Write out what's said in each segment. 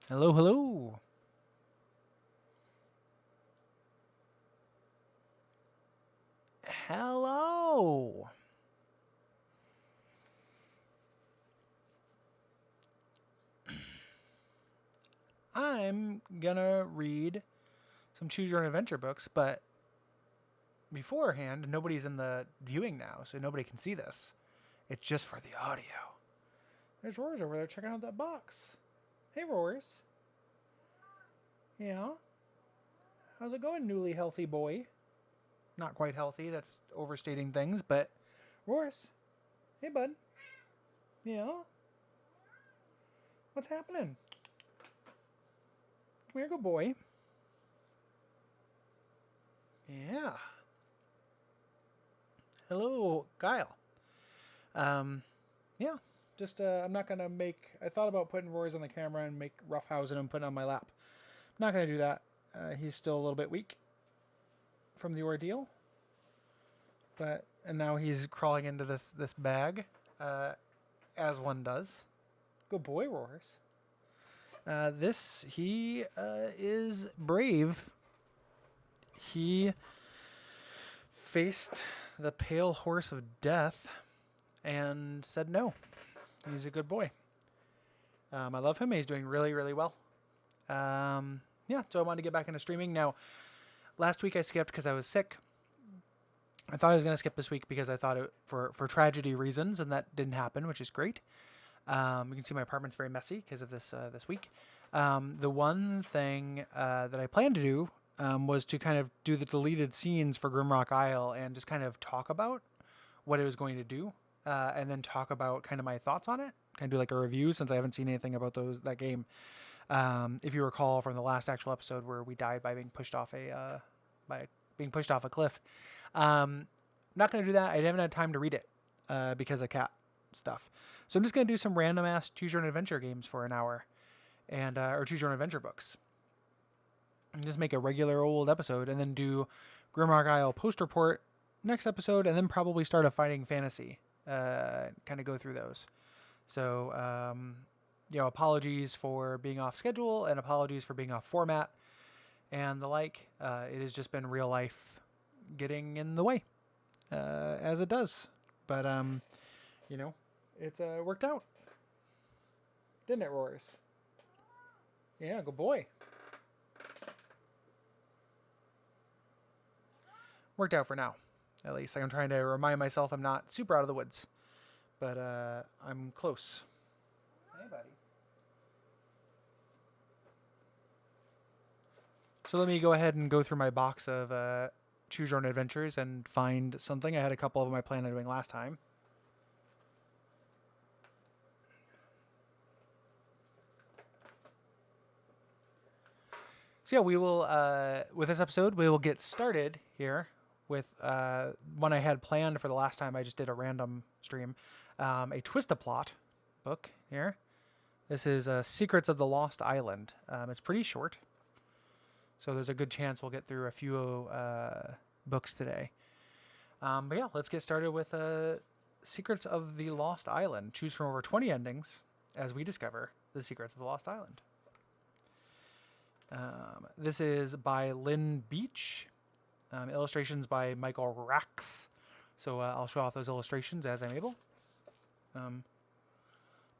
Hello, hello. Hello. I'm gonna read some Choose Your Own Adventure books, but beforehand, nobody's in the viewing now, so nobody can see this. It's just for the audio. There's Roars over there checking out that box. Hey, Roars. Yeah? How's it going, newly healthy boy? Not quite healthy, that's overstating things, but Roars. Hey, bud. Yeah? What's happening? Come here, good boy. Yeah. Hello, Kyle. Um, yeah, just I'm not gonna make. I thought about putting Roy's on the camera and make roughhousing and putting it on my lap. I'm not gonna do that. He's still a little bit weak from the ordeal, but and now he's crawling into this bag, uh, as one does. Good boy, Roars. This he is brave. He faced the pale horse of death and said no. He's a good boy. I love him. He's doing really, really well. Yeah, so I wanted to get back into streaming. Now, last week I skipped because I was sick. I thought I was going to skip this week because I thought it for tragedy reasons, and that didn't happen, which is great. You can see my apartment's very messy because of this week. The one thing that I planned to do was to kind of do the deleted scenes for Grimrock Isle and just kind of talk about what it was going to do, and then talk about kind of my thoughts on it. Kind of do like a review since I haven't seen anything about that game. If you recall from the last actual episode where we died by being pushed off a cliff. Not going to do that. I haven't had time to read it because of cat stuff. So I'm just going to do some random ass Choose Your Own Adventure games for an hour, and or Choose Your Own Adventure books, and just make a regular old episode, and then do Grimrock Isle post report next episode, and then probably start a fighting fantasy. Kind of go through those. So apologies for being off schedule and apologies for being off format and the like. It has just been real life getting in the way, as it does. But it's worked out, didn't it, Roars? Yeah, good boy. Worked out for now, at least. I'm trying to remind myself I'm not super out of the woods, but I'm close. Hey, buddy. So let me go ahead and go through my box of Choose Your Own Adventures and find something. I had a couple of them I planned on doing last time. So yeah, we will, with this episode, we will get started here with one I had planned for the last time I just did a random stream, a Twist-a-Plot book here. This is Secrets of the Lost Island. It's pretty short, so there's a good chance we'll get through a few books today. But yeah, let's get started with Secrets of the Lost Island. Choose from over 20 endings as we discover the secrets of the Lost Island. This is by Lynn Beach. Illustrations by Michael Rax. So I'll show off those illustrations as I'm able.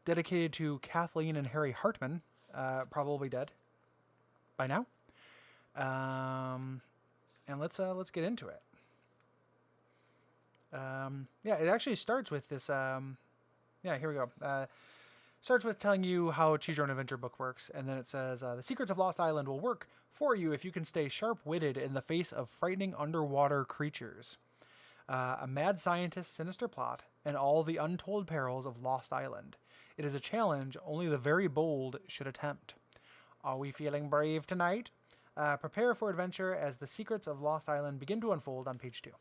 Dedicated to Kathleen and Harry Hartman, probably dead by now. And let's get into it. Yeah, it actually starts with this. Yeah, here we go. Starts with telling you how Choose Your Own Adventure book works, and then it says, the Secrets of Lost Island will work for you if you can stay sharp-witted in the face of frightening underwater creatures. A mad scientist's sinister plot, and all the untold perils of Lost Island. It is a challenge only the very bold should attempt. Are we feeling brave tonight? Prepare for adventure as the secrets of Lost Island begin to unfold on page 2.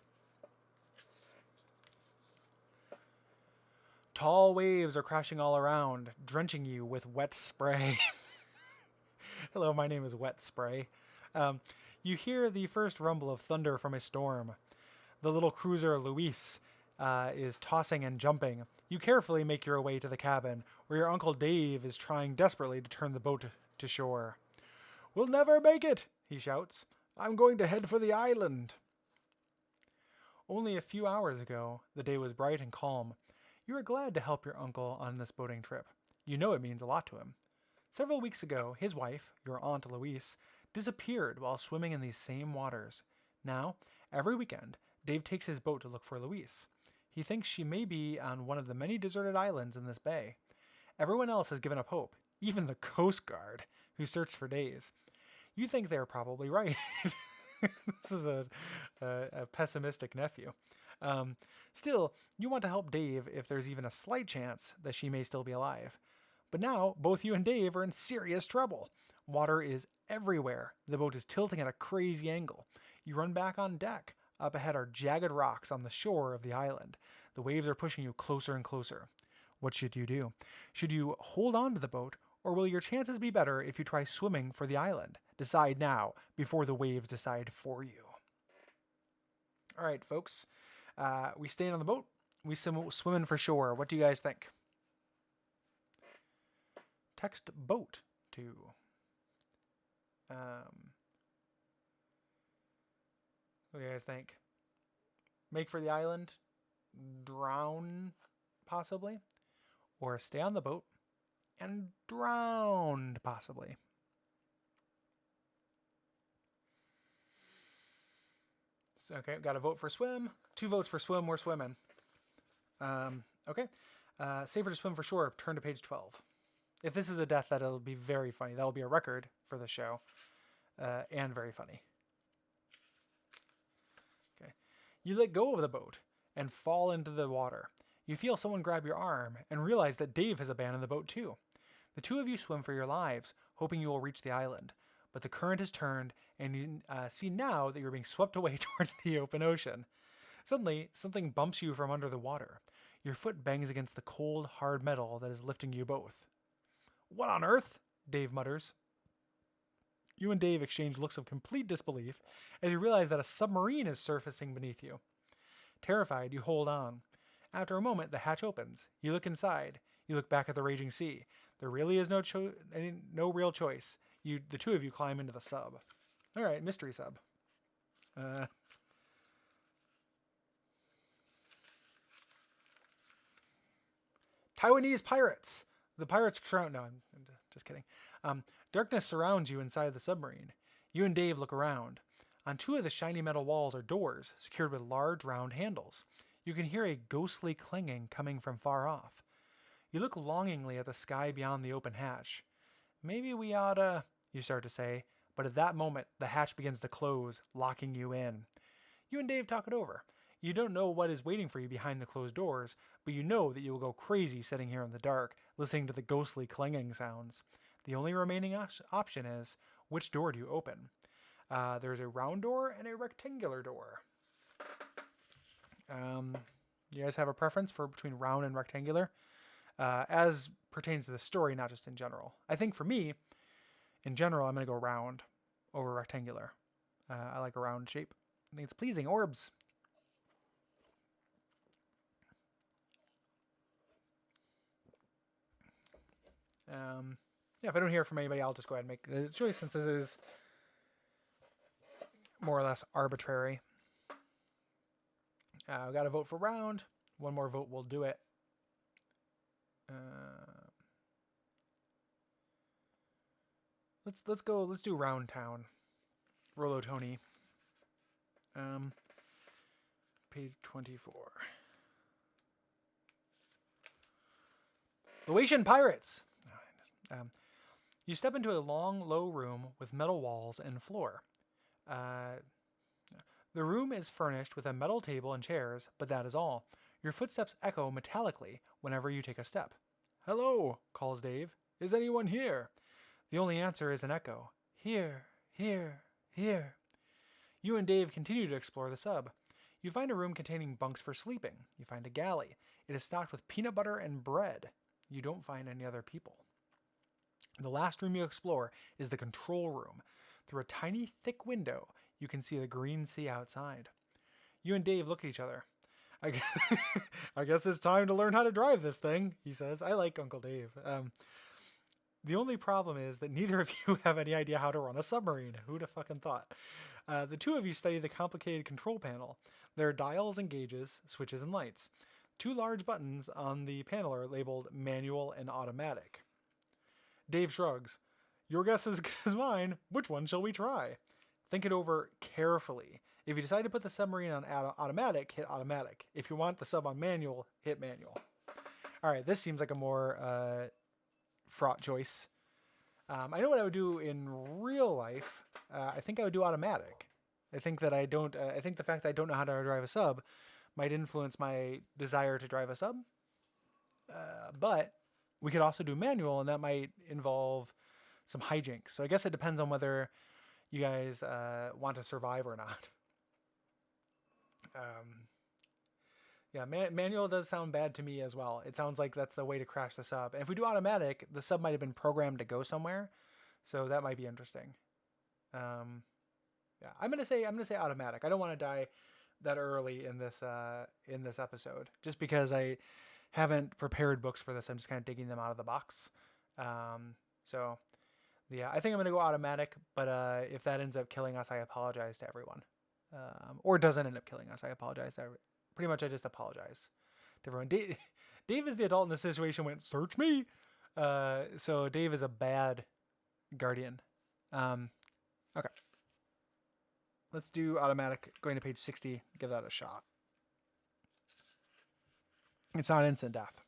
Tall waves are crashing all around, drenching you with wet spray. Hello, my name is Wet Spray. You hear the first rumble of thunder from a storm. The little cruiser Luis is tossing and jumping. You carefully make your way to the cabin, where your Uncle Dave is trying desperately to turn the boat to shore. "We'll never make it," he shouts. "I'm going to head for the island." Only a few hours ago, the day was bright and calm. You are glad to help your uncle on this boating trip. You know it means a lot to him. Several weeks ago, his wife, your Aunt Louise, disappeared while swimming in these same waters. Now, every weekend, Dave takes his boat to look for Louise. He thinks she may be on one of the many deserted islands in this bay. Everyone else has given up hope, even the Coast Guard, who searched for days. You think they're probably right. This is a pessimistic nephew. Still, you want to help Dave if there's even a slight chance that she may still be alive. But now, both you and Dave are in serious trouble. Water is everywhere. The boat is tilting at a crazy angle. You run back on deck. Up ahead are jagged rocks on the shore of the island. The waves are pushing you closer and closer. What should you do? Should you hold on to the boat, or will your chances be better if you try swimming for the island? Decide now, before the waves decide for you. All right, folks. We staying on the boat. We swimming for shore. What do you guys think? Text boat to. What do you guys think? Make for the island? Drown, possibly? Or stay on the boat and drowned, possibly? So, okay, got a vote for swim. 2 votes for swim. We're swimming. Okay. Safer to swim for shore. Turn to page 12. If this is a death, that'll be very funny. That'll be a record for the show. And very funny. Okay. You let go of the boat and fall into the water. You feel someone grab your arm and realize that Dave has abandoned the boat too. The 2 of you swim for your lives, hoping you will reach the island. But the current has turned, and you see now that you're being swept away towards the open ocean. Suddenly, something bumps you from under the water. Your foot bangs against the cold, hard metal that is lifting you both. "What on earth?" Dave mutters. You and Dave exchange looks of complete disbelief as you realize that a submarine is surfacing beneath you. Terrified, you hold on. After a moment, the hatch opens. You look inside. You look back at the raging sea. There really is no real choice. The 2 of you climb into the sub. All right, mystery sub. Taiwanese pirates. The pirates surround. No, I'm just kidding. Darkness surrounds you inside the submarine. You and Dave look around. On 2 of the shiny metal walls are doors secured with large round handles. You can hear a ghostly clanging coming from far off. You look longingly at the sky beyond the open hatch. "Maybe we oughta," you start to say, but at that moment, the hatch begins to close, locking you in. You and Dave talk it over. You don't know what is waiting for you behind the closed doors, but you know that you will go crazy sitting here in the dark, listening to the ghostly clanging sounds. The only remaining option is, which door do you open? There's a round door and a rectangular door. You guys have a preference between round and rectangular? As pertains to the story, not just in general. I think for me, in general, I'm going to go round over rectangular. I like a round shape. I think it's pleasing. Orbs. Yeah, if I don't hear from anybody, I'll just go ahead and make a choice since this is more or less arbitrary. I've got to vote for round. 1 more vote will do it. Let's do Round Town. Rolo Tony. Page 24. Laotian pirates. You step into a long, low room with metal walls and floor. The room is furnished with a metal table and chairs, but that is all. Your footsteps echo metallically whenever you take a step. "Hello," calls Dave. "Is anyone here?" The only answer is an echo. "Here, here, here." You and Dave continue to explore the sub. You find a room containing bunks for sleeping. You find a galley. It is stocked with peanut butter and bread. You don't find any other people. The last room you explore is the control room. Through a tiny, thick window, you can see the green sea outside. You and Dave look at each other. I guess it's time to learn how to drive this thing, he says. I like Uncle Dave. The only problem is that neither of you have any idea how to run a submarine. Who'd have fucking thought? The two of you study the complicated control panel. There are dials and gauges, switches and lights. Two large buttons on the panel are labeled manual and automatic. Dave shrugs. Your guess is as good as mine. Which one shall we try? Think it over carefully. If you decide to put the submarine on automatic, hit automatic. If you want the sub on manual, hit manual. All right, this seems like a more fraught choice. I know what I would do in real life. I think I would do automatic. I think that I don't. I think the fact that I don't know how to drive a sub might influence my desire to drive a sub. But we could also do manual, and that might involve some hijinks. So I guess it depends on whether you guys want to survive or not. Yeah, manual does sound bad to me as well. It sounds like that's the way to crash the sub. And if we do automatic, the sub might have been programmed to go somewhere, so that might be interesting. Yeah, I'm gonna say automatic. I don't want to die that early in this episode, just because I haven't prepared books for this. I'm just kind of digging them out of the box. So yeah, I think I'm gonna go automatic. But if that ends up killing us, I apologize to everyone. Or doesn't end up killing us, I apologize to everyone. Pretty much, I just apologize to everyone. Dave is the adult in this situation. Went search me. So Dave is a bad guardian. Okay. Let's do automatic. Going to page 60. Give that a shot. It's not instant death.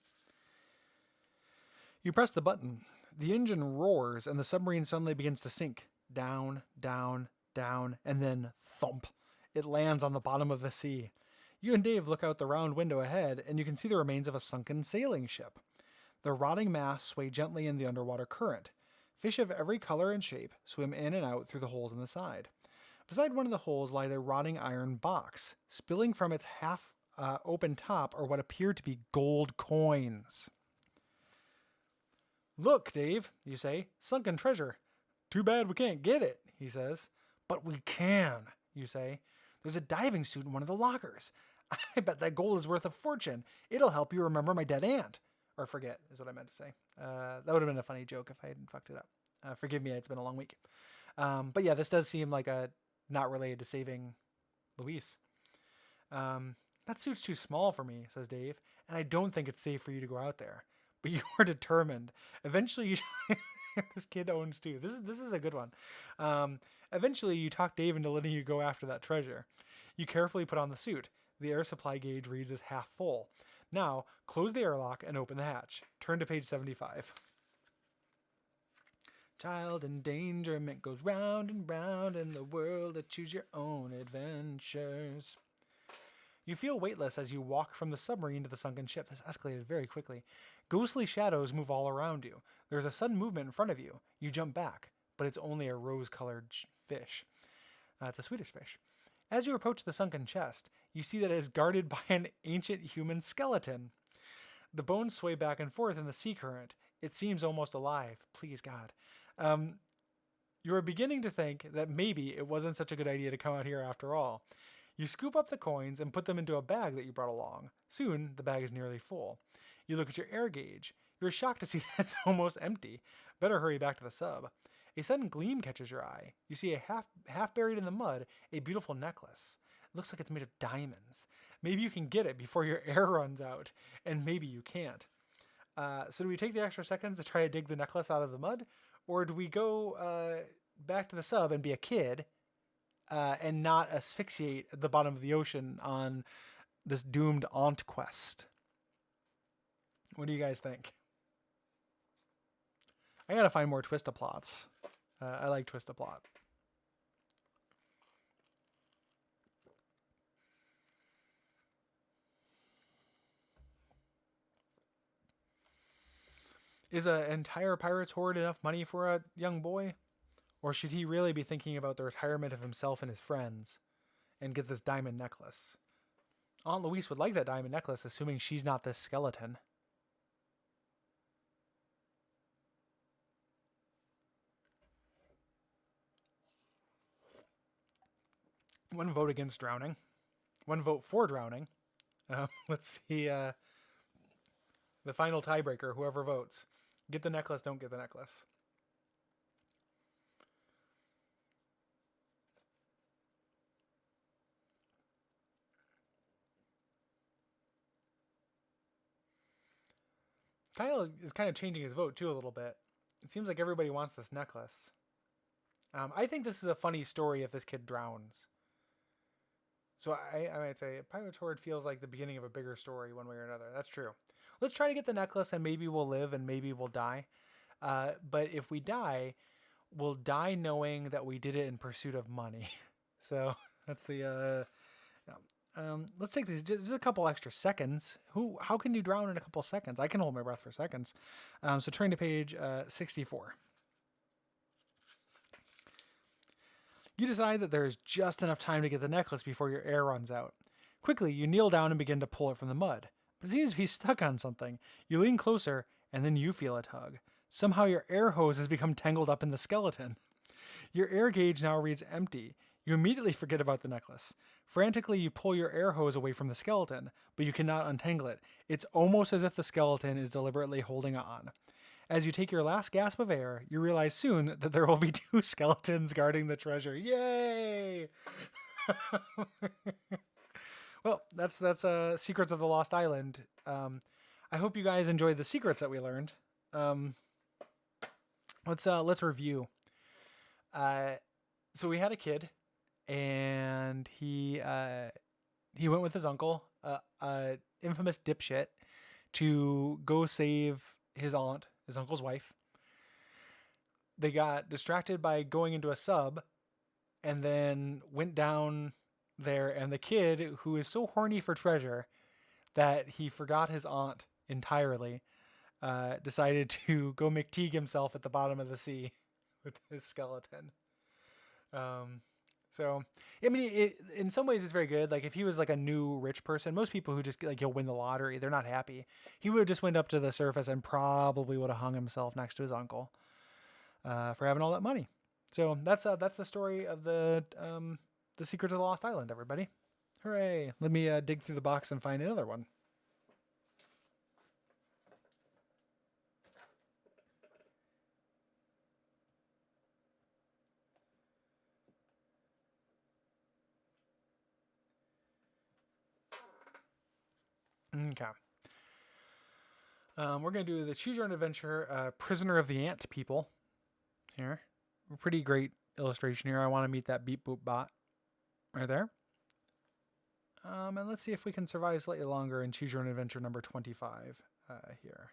You press the button. The engine roars, and the submarine suddenly begins to sink. Down, down, down, and then thump. It lands on the bottom of the sea. You and Dave look out the round window ahead, and you can see the remains of a sunken sailing ship. The rotting masts sway gently in the underwater current. Fish of every color and shape swim in and out through the holes in the side. Beside one of the holes lies a rotting iron box. Spilling from its half-open top are what appear to be gold coins. Look, Dave, you say. Sunken treasure. Too bad we can't get it, he says. But we can, you say. There's a diving suit in one of the lockers. I bet that gold is worth a fortune. It'll help you remember my dead aunt. Or forget, is what I meant to say. That would have been a funny joke if I hadn't fucked it up. Forgive me, it's been a long week. But yeah, this does seem like a not related to saving Luis. That suit's too small for me, says Dave, and I don't think it's safe for you to go out there. But you are determined. Eventually, you... This kid owns two. This is a good one. Eventually, you talk Dave into letting you go after that treasure. You carefully put on the suit. The air supply gauge reads as half full. Now, close the airlock and open the hatch. Turn to page 75. Child endangerment goes round and round in the world to choose your own adventures. You feel weightless as you walk from the submarine to the sunken ship. This escalated very quickly. Ghostly shadows move all around you. There's a sudden movement in front of you. You jump back, but it's only a rose-colored fish. It's a Swedish fish. As you approach the sunken chest, you see that it is guarded by an ancient human skeleton. The bones sway back and forth in the sea current. It seems almost alive. Please, God. You are beginning to think that maybe it wasn't such a good idea to come out here after all. You scoop up the coins and put them into a bag that you brought along. Soon, the bag is nearly full. You look at your air gauge. You're shocked to see that it's almost empty. Better hurry back to the sub. A sudden gleam catches your eye. You see a half buried in the mud, a beautiful necklace. It looks like it's made of diamonds. Maybe you can get it before your air runs out, and maybe you can't. So do we take the extra seconds to try to dig the necklace out of the mud? Or do we go back to the sub and be a kid and not asphyxiate at the bottom of the ocean on this doomed aunt quest? What do you guys think? I gotta find more twist-a-plots. I like twist-a-plot. Is an entire pirate's hoard enough money for a young boy? Or should he really be thinking about the retirement of himself and his friends and get this diamond necklace? Aunt Louise would like that diamond necklace, assuming she's not this skeleton. One vote against drowning. One vote for drowning. Let's see. The final tiebreaker, whoever votes. Get the necklace, don't get the necklace. Kyle is kind of changing his vote too a little bit. It seems like everybody wants this necklace. I think this is a funny story if this kid drowns. So I might say Pirate Horde feels like the beginning of a bigger story one way or another. That's true. Let's try to get the necklace and maybe we'll live and maybe we'll die. But if we die, we'll die knowing that we did it in pursuit of money. So that's the let's take these just a couple extra seconds. How can you drown in a couple seconds? I can hold my breath for seconds. So turn to page 64. You decide that there is just enough time to get the necklace before your air runs out. Quickly, you kneel down and begin to pull it from the mud. But it seems to be stuck on something. You lean closer, and then you feel a tug. Somehow your air hose has become tangled up in the skeleton. Your air gauge now reads empty. You immediately forget about the necklace. Frantically, you pull your air hose away from the skeleton, but you cannot untangle it. It's almost as if the skeleton is deliberately holding on. As you take your last gasp of air, you realize soon that there will be 2 skeletons guarding the treasure. Yay! Well, that's Secrets of the Lost Island. I hope you guys enjoyed the secrets that we learned. Let's review. So we had a kid, and he went with his uncle, infamous dipshit, to go save his aunt, his uncle's wife. They got distracted by going into a sub and then went down there, and the kid, who is so horny for treasure that he forgot his aunt entirely, decided to go McTeague himself at the bottom of the sea with his skeleton. So, I mean, in some ways it's very good. Like if he was like a new rich person, most people who just like, you'll win the lottery, they're not happy. He would have just went up to the surface and probably would have hung himself next to his uncle, for having all that money. So that's the story of the Secrets of the Lost Island, everybody. Hooray. Let me dig through the box and find another one. Okay. We're going to do the Choose Your Own Adventure Prisoner of the Ant People here. Pretty great illustration here. I want to meet that beep boop bot right there. And let's see if we can survive slightly longer and Choose Your Own Adventure number 25 here.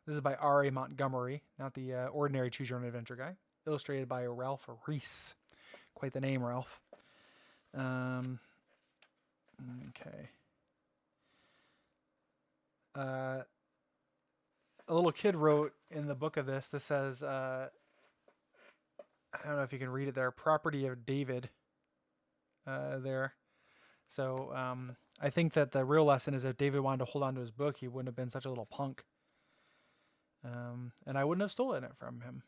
This is by R.A. Montgomery, not the ordinary Choose Your Own Adventure guy. Illustrated by Ralph Reese. Quite the name, Ralph. Okay. A little kid wrote in the book of this says, I don't know if you can read it there, property of David there. So I think that the real lesson is if David wanted to hold on to his book, he wouldn't have been such a little punk. And I wouldn't have stolen it from him.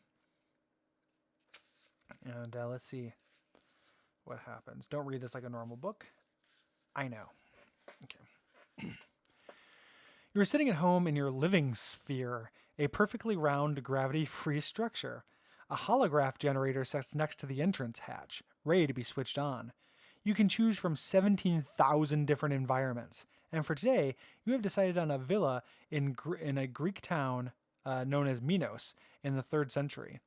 And let's see what happens. Don't read this like a normal book. I know. Okay. You were sitting at home in your living sphere, a perfectly round, gravity-free structure. A holograph generator sits next to the entrance hatch, ready to be switched on. You can choose from 17,000 different environments, and for today, you have decided on a villa in a Greek town known as Minos in the 3rd century.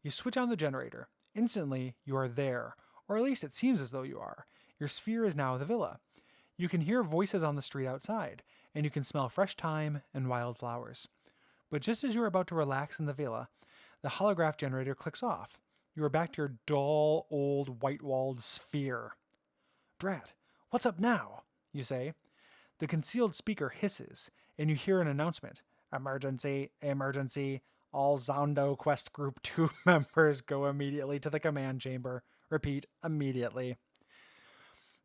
You switch on the generator. Instantly, you are there, or at least it seems as though you are. Your sphere is now the villa. You can hear voices on the street outside, and you can smell fresh thyme and wildflowers. But just as you are about to relax in the villa, the holograph generator clicks off. You are back to your dull, old, white-walled sphere. Drat, what's up now? You say. The concealed speaker hisses, and you hear an announcement. Emergency, emergency. All Zondo Quest Group 2 members go immediately to the command chamber. Repeat, immediately.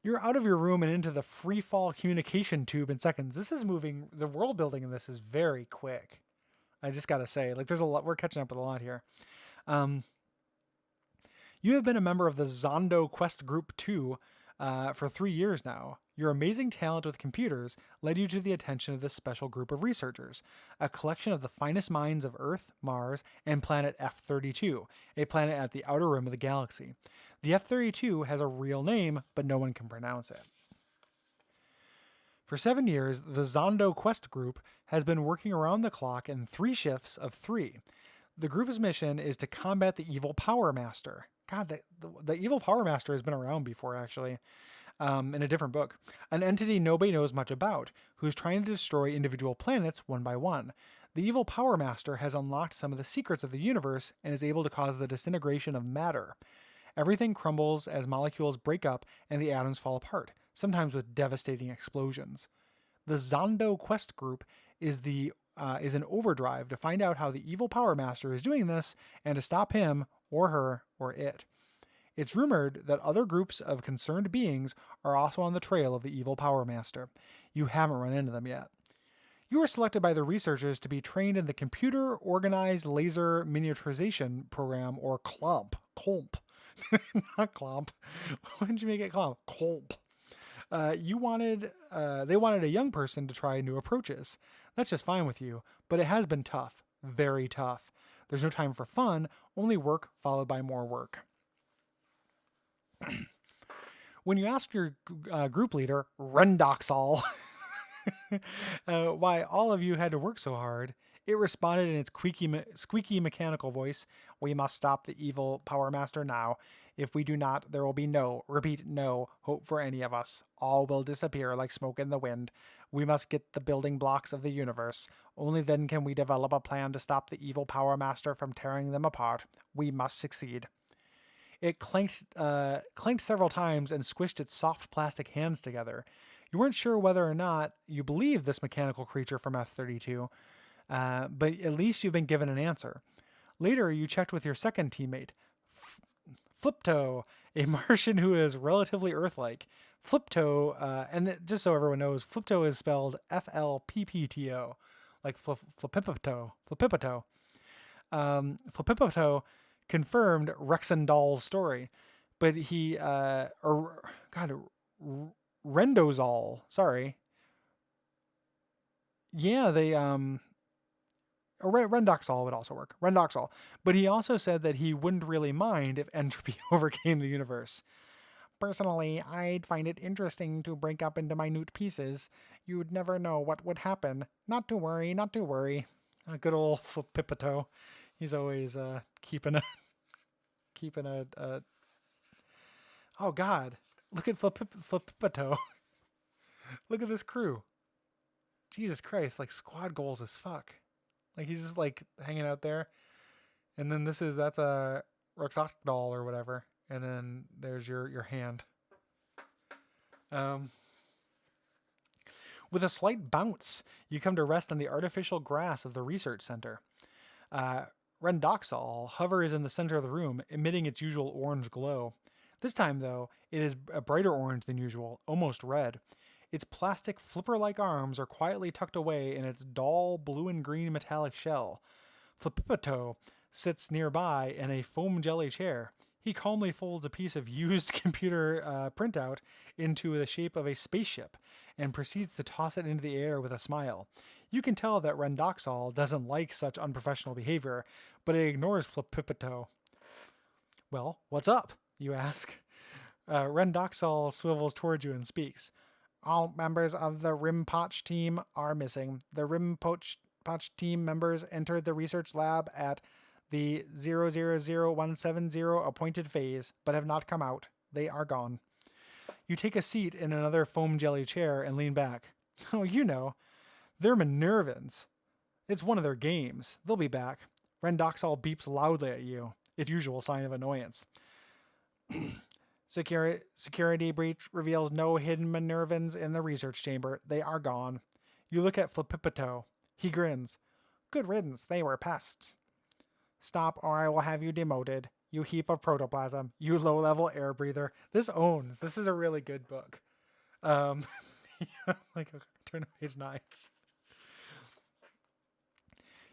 You're out of your room and into the free fall communication tube in seconds. This is moving. The world building in this is very quick. I just got to say, like, there's a lot. We're catching up with a lot here. You have been a member of the Zondo Quest Group 2 for 3 years now. Your amazing talent with computers led you to the attention of this special group of researchers, a collection of the finest minds of Earth, Mars, and planet F-32, a planet at the outer rim of the galaxy. The F-32 has a real name, but no one can pronounce it. For 7 years, the Zondo Quest Group has been working around the clock in 3 shifts of 3. The group's mission is to combat the evil Power Master. God, the evil Power Master has been around before, actually, in a different book. An entity nobody knows much about, who is trying to destroy individual planets one by one. The evil Power Master has unlocked some of the secrets of the universe and is able to cause the disintegration of matter. Everything crumbles as molecules break up and the atoms fall apart, sometimes with devastating explosions. The Zondo Quest Group is in overdrive to find out how the evil Power Master is doing this and to stop him or her or it. It's rumored that other groups of concerned beings are also on the trail of the evil Power Master. You haven't run into them yet. You were selected by the researchers to be trained in the Computer Organized Laser Miniaturization Program, or CLOMP. COLP. Not CLOMP. Why did you make it CLOMP? COLP. They wanted a young person to try new approaches. That's just fine with you, but it has been tough. Very tough. There's no time for fun, only work followed by more work. When you ask your group leader, Rendoxol, why all of you had to work so hard, it responded in its squeaky mechanical voice, "We must stop the evil Power Master now. If we do not, there will be no hope for any of us. All will disappear like smoke in the wind. We must get the building blocks of the universe. Only then can we develop a plan to stop the evil Power Master from tearing them apart. We must succeed." It clanked several times and squished its soft plastic hands together. You weren't sure whether or not you believed this mechanical creature from F-32, but at least you've been given an answer. Later, you checked with your second teammate, Flipto, a Martian who is relatively Earth-like. Flipto, just so everyone knows, Flipto is spelled F-L-P-P-T-O, like Flipipito. Flipipito confirmed Rexendal's story, but Rendozol, sorry. Yeah, Rendoxol would also work. Rendoxol. But he also said that he wouldn't really mind if entropy overcame the universe. Personally, I'd find it interesting to break up into minute pieces. You'd never know what would happen. Not to worry, not to worry. A good old Flipipito. He's always keeping a... Oh, God. Look at Flipipito. Look at this crew. Jesus Christ, like squad goals as fuck. Like he's just like hanging out there. And then that's a Roxoctol or whatever. And then there's your hand. With a slight bounce, you come to rest on the artificial grass of the research center. Rendoxol hovers in the center of the room, emitting its usual orange glow. This time, though, it is a brighter orange than usual, almost red. Its plastic flipper-like arms are quietly tucked away in its dull blue and green metallic shell. Flipipito sits nearby in a foam jelly chair. He calmly folds a piece of used computer printout into the shape of a spaceship and proceeds to toss it into the air with a smile. You can tell that Rendoxol doesn't like such unprofessional behavior, but it ignores Flipipito. "Well, what's up?" you ask. Rendoxol swivels towards you and speaks. "All members of the Rimpoch team are missing. The Rimpoch team members entered the research lab at the 000170 appointed phase, but have not come out. They are gone." You take a seat in another foam jelly chair and lean back. "Oh, you know. They're Minervans. It's one of their games. They'll be back." Rendoxol beeps loudly at you, its usual sign of annoyance. Security breach reveals no hidden Minervans in the research chamber. They are gone." You look at Flipipito. He grins. "Good riddance. They were pests." "Stop or I will have you demoted. You heap of protoplasm. You low-level air breather." This is a really good book. Turn to page 9.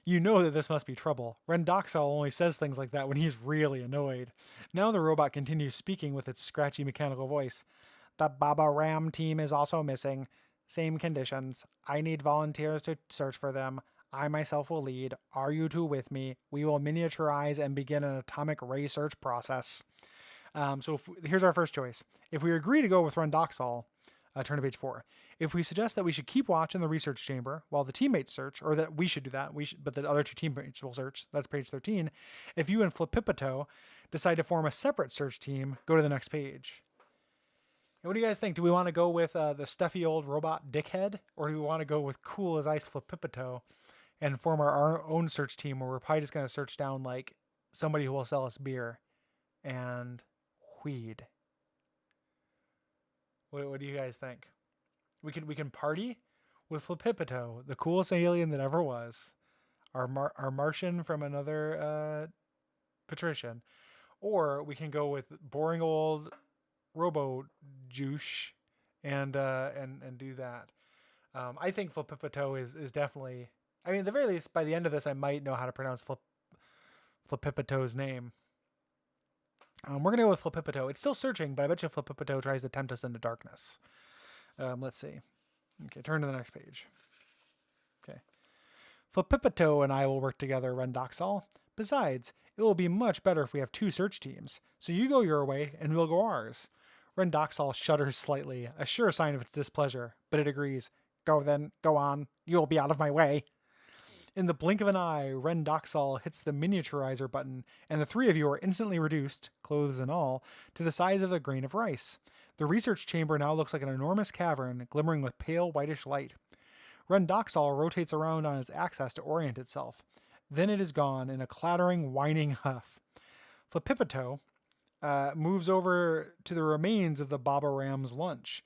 You know that this must be trouble. Rendoxol only says things like that when he's really annoyed. Now the robot continues speaking with its scratchy mechanical voice. The Baba Ram team is also missing. Same conditions. I need volunteers to search for them. I myself will lead. Are you two with me? We will miniaturize and begin an atomic ray search process. Here's our first choice. If we agree to go with Rendoxol, turn to page 4. If we suggest that we should keep watch in the research chamber while the teammates search, or that we should do that, but the other two teammates will search, that's page 13. If you and Flipipito decide to form a separate search team, go to the next page. And what do you guys think? Do we want to go with the stuffy old robot dickhead, or do we want to go with cool as ice Flipipito and form our own search team where we're probably just going to search down like somebody who will sell us beer and weed? What do you guys think? We can party with Flipipito, the coolest alien that ever was, our Martian from another patrician, or we can go with boring old Robo Juice and do that. I think Flipipito is definitely. I mean, at the very least, by the end of this, I might know how to pronounce Flipipito's name. We're going to go with Flipipito. It's still searching, but I bet you Flipipito tries to tempt us into darkness. Let's see. Okay, turn to the next page. Okay. Flipipito and I will work together, Rendoxol. Besides, it will be much better if we have two search teams. So you go your way, and we'll go ours. Rendoxol shudders slightly, a sure sign of its displeasure, but it agrees. Go then, go on. You will be out of my way. In the blink of an eye, Rendoxol hits the miniaturizer button, and the three of you are instantly reduced, clothes and all, to the size of a grain of rice. The research chamber now looks like an enormous cavern, glimmering with pale whitish light. Rendoxol rotates around on its axis to orient itself. Then it is gone in a clattering, whining huff. Flipipito moves over to the remains of the Baba Ram's lunch.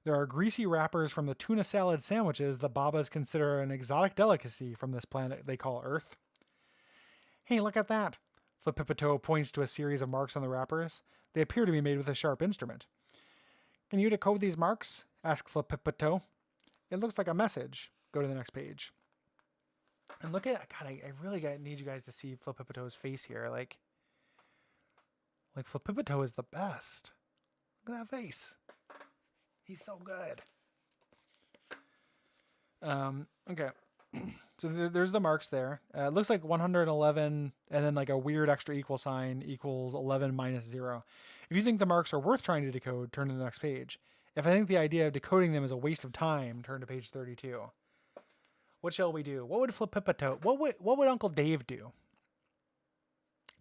There are greasy wrappers from the tuna salad sandwiches the Babas consider an exotic delicacy from this planet they call Earth. Hey, look at that. Flipipito points to a series of marks on the wrappers. They appear to be made with a sharp instrument. Can you decode these marks? Asks Flipipito. It looks like a message. Go to the next page. And look at, God, I really need you guys to see Flipipito's face here. Like Flipipito is the best. Look at that face. He's so good. Okay. So there's the marks there. It looks like 111 and then like a weird extra equal sign equals 11 minus 0. If you think the marks are worth trying to decode, turn to the next page. If I think the idea of decoding them is a waste of time, turn to page 32. What shall we do? What would Flipipito, what would Uncle Dave do?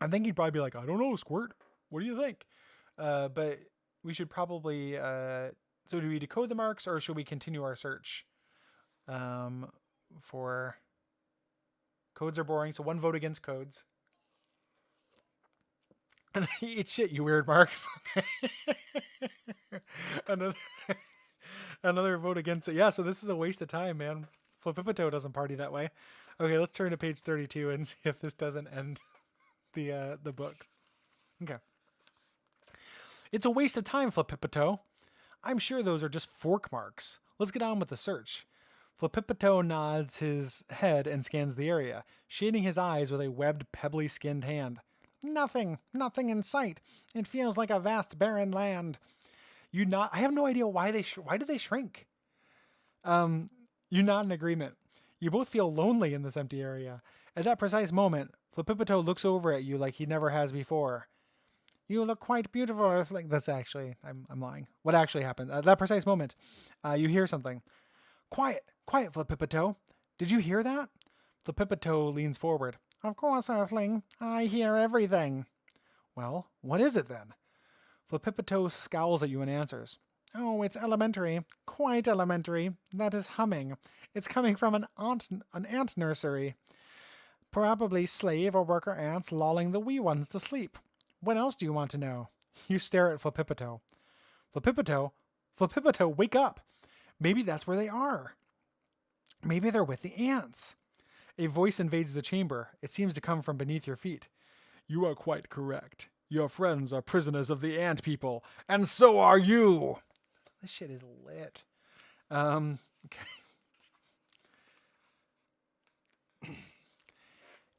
I think he'd probably be like, I don't know, Squirt. What do you think? But we should probably... So do we decode the marks, or should we continue our search? For codes are boring, so one vote against codes. And I eat shit, you weird marks. another vote against it. Yeah, so this is a waste of time, man. Flipipito doesn't party that way. Okay, let's turn to page 32 and see if this doesn't end the book. Okay. It's a waste of time, Flipipito. I'm sure those are just fork marks. Let's get on with the search. Flipipito nods his head and scans the area, shading his eyes with a webbed, pebbly-skinned hand. Nothing in sight. It feels like a vast, barren land. I have no idea why did they shrink? You nod in agreement. You both feel lonely in this empty area. At that precise moment, Flipipito looks over at you like he never has before. You look quite beautiful, Earthling. That's actually, I'm lying. What actually happened? At that precise moment, you hear something. Quiet, Flipipito. Did you hear that? Flipipito leans forward. Of course, Earthling. I hear everything. Well, what is it then? Flipipito scowls at you and answers. Oh, it's elementary. Quite elementary. That is humming. It's coming from an ant nursery. Probably slave or worker ants lulling the wee ones to sleep. What else do you want to know? You stare at Flipipito. Flipipito, wake up. Maybe that's where they are. Maybe they're with the ants. A voice invades the chamber. It seems to come from beneath your feet. You are quite correct. Your friends are prisoners of the ant people, and so are you. This shit is lit. Okay.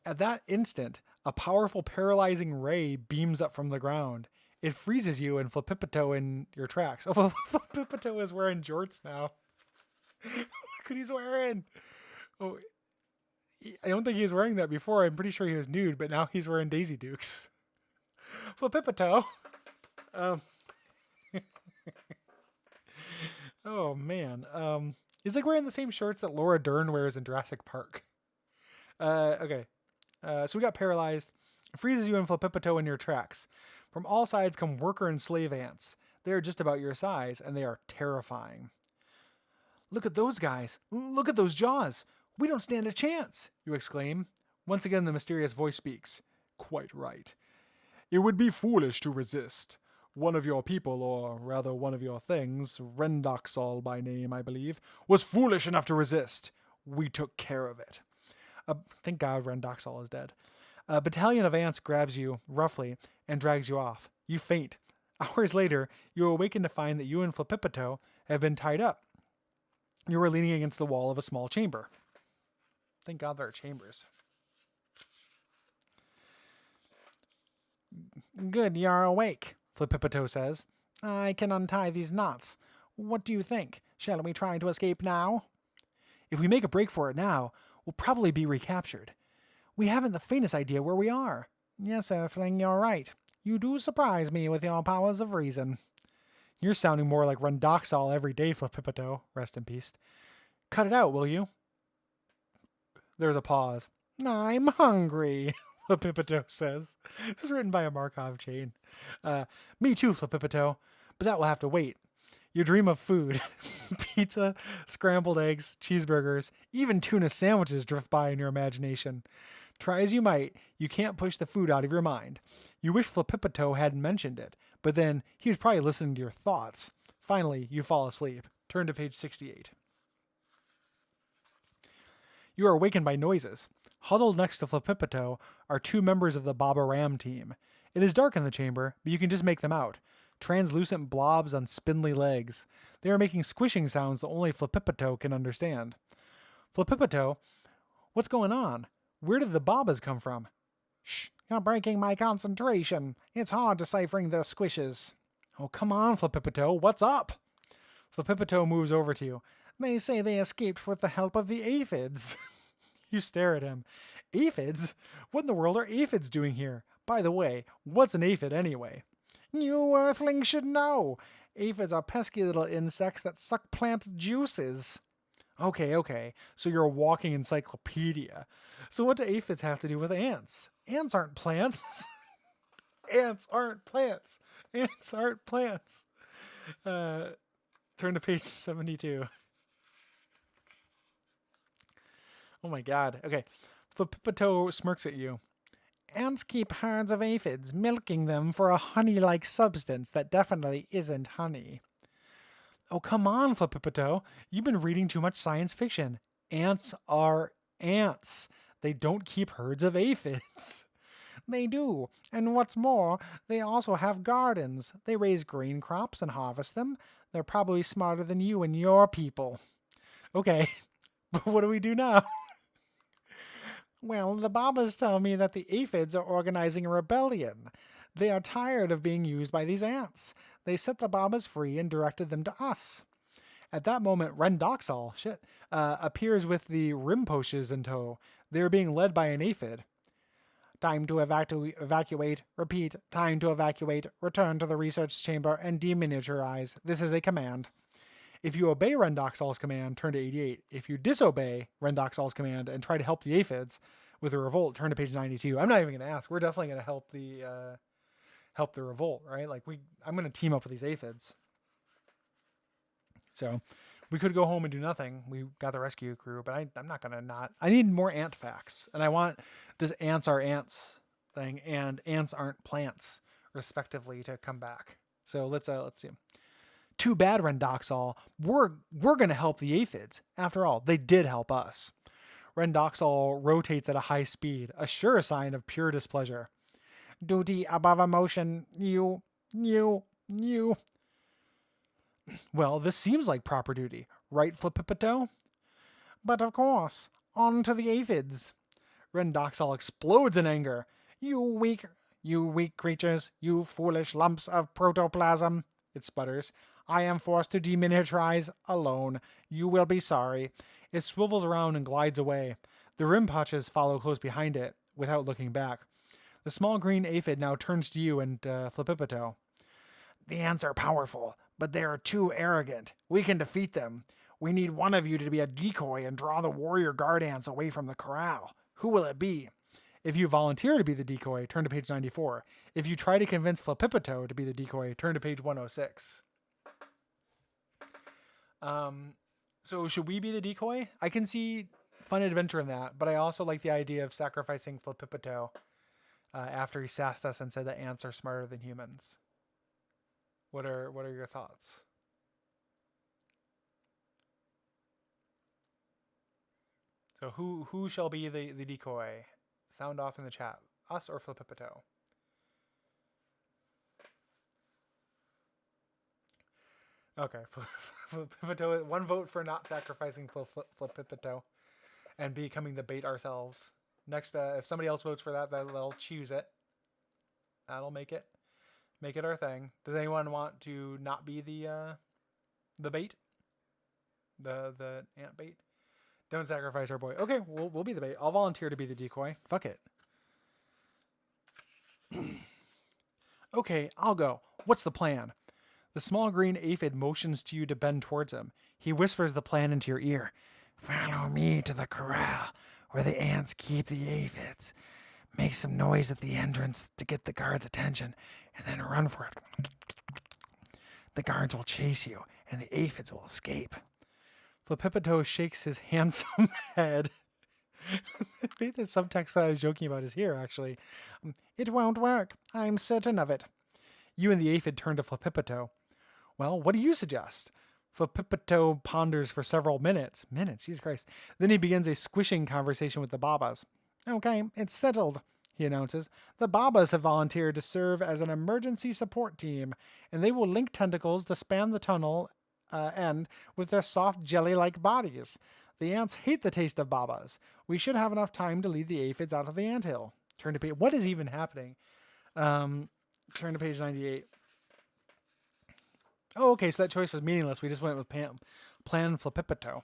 At that instant, a powerful paralyzing ray beams up from the ground. It freezes you and Flipipito in your tracks. Oh, Flipipito is wearing jorts now. Look what he's wearing. Oh, I don't think he was wearing that before. I'm pretty sure he was nude, but now he's wearing Daisy Dukes. Flipipito. Um, oh man. He's like wearing the same shorts that Laura Dern wears in Jurassic Park. Okay. So we got paralyzed. It freezes you and Flipipito in your tracks. From all sides come worker and slave ants. They are just about your size, and they are terrifying. Look at those guys. Look at those jaws. We don't stand a chance, you exclaim. Once again, the mysterious voice speaks. Quite right. It would be foolish to resist. One of your people, or rather one of your things, Rendoxol by name, I believe, was foolish enough to resist. We took care of it. Thank God Rendoxol is dead. A battalion of ants grabs you, roughly, and drags you off. You faint. Hours later, you awaken to find that you and Flipipito have been tied up. You are leaning against the wall of a small chamber. Thank God there are chambers. Good, you're awake, Flipipito says. I can untie these knots. What do you think? Shall we try to escape now? If we make a break for it now, we'll probably be recaptured. We haven't the faintest idea where we are. Yes, Earthling, you're right. You do surprise me with your powers of reason. You're sounding more like Rendoxol every day, Flipipito. Rest in peace. Cut it out, will you? There's a pause. I'm hungry, Flipipito says. This is written by a Markov chain. Me too, Flipipito, but that will have to wait. You dream of food. Pizza, scrambled eggs, cheeseburgers, even tuna sandwiches drift by in your imagination. Try as you might, you can't push the food out of your mind. You wish Flipipito hadn't mentioned it, but then he was probably listening to your thoughts. Finally, you fall asleep. Turn to page 68. You are awakened by noises. Huddled next to Flipipito are two members of the Baba Ram team. It is dark in the chamber, but you can just make them out. Translucent blobs on spindly legs. They are making squishing sounds that only Flipipito can understand. Flipipito, what's going on? Where did the Babas come from? Shh, you're breaking my concentration. It's hard deciphering their squishes. Oh, come on, Flipipito, what's up? Flipipito moves over to you. They say they escaped with the help of the aphids. You stare at him. Aphids? What in the world are aphids doing here? By the way, what's an aphid anyway? You earthlings should know. Aphids are pesky little insects that suck plant juices. Okay. So you're a walking encyclopedia. So what do aphids have to do with ants? Ants aren't plants. Ants aren't plants. Ants aren't plants. Turn to page 72. Oh my God. Okay. Flipipito smirks at you. Ants keep herds of aphids, milking them for a honey-like substance that definitely isn't honey. Oh, come on, Flipipito. You've been reading too much science fiction. Ants are ants. They don't keep herds of aphids. They do. And what's more, they also have gardens. They raise green crops and harvest them. They're probably smarter than you and your people. Okay, but what do we do now? Well, the Babas tell me that the aphids are organizing a rebellion. They are tired of being used by these ants. They set the Babas free and directed them to us. At that moment, Rendoxol appears with the Rimpoches in tow. They are being led by an aphid. Time to evacuate. Repeat. Time to evacuate. Return to the research chamber and deminiaturize. This is a command. If you obey Rendoxol's command, turn to 88. If you disobey Rendoxol's command and try to help the aphids with a revolt, turn to page 92. I'm not even going to ask. We're definitely going to help the revolt, right? I'm going to team up with these aphids. So we could go home and do nothing. We got the rescue crew, but I'm not going to not. I need more ant facts, and I want this ants are ants thing and ants aren't plants, respectively, to come back. So let's see. Too bad, Rendoxol. We're going to help the aphids. After all, they did help us. Rendoxol rotates at a high speed, a sure sign of pure displeasure. Duty above emotion. You. Well, this seems like proper duty, right, Flipipito? But of course, on to the aphids. Rendoxol explodes in anger. You You weak creatures, you foolish lumps of protoplasm, it sputters. I am forced to deminiaturize alone. You will be sorry. It swivels around and glides away. The Rinpoches follow close behind it, without looking back. The small green aphid now turns to you and Flippipito. The ants are powerful, but they are too arrogant. We can defeat them. We need one of you to be a decoy and draw the warrior guard ants away from the corral. Who will it be? If you volunteer to be the decoy, turn to page 94. If you try to convince Flippipito to be the decoy, turn to page 106. So should we be the decoy? I can see fun adventure in that, but I also like the idea of sacrificing Flippipito after he sassed us and said that ants are smarter than humans. What are your thoughts? So who shall be the decoy? Sound off in the chat. Us or Flippipito? Okay, Flippipito. One vote for not sacrificing Flippipito and becoming the bait ourselves. Next, if somebody else votes for that, they'll choose it. That'll make it our thing. Does anyone want to not be the bait? The ant bait? Don't sacrifice our boy. Okay, we'll be the bait. I'll volunteer to be the decoy. Fuck it. Okay, I'll go. What's the plan? The small green aphid motions to you to bend towards him. He whispers the plan into your ear. Follow me to the corral where the ants keep the aphids. Make some noise at the entrance to get the guards' attention, and then run for it. The guards will chase you, and the aphids will escape. Flippipito shakes his handsome head. I think the subtext that I was joking about is here, actually. It won't work. I'm certain of it. You and the aphid turn to Flippipito. Well, what do you suggest? Flippipito ponders for several minutes. Jesus Christ. Then he begins a squishing conversation with the Babas. Okay, it's settled, he announces. The Babas have volunteered to serve as an emergency support team, and they will link tentacles to span the tunnel end with their soft jelly-like bodies. The ants hate the taste of Babas. We should have enough time to lead the aphids out of the anthill. Turn to page... What is even happening? Turn to page 98. Oh, okay, so that choice was meaningless. We just went with Plan Flippipito.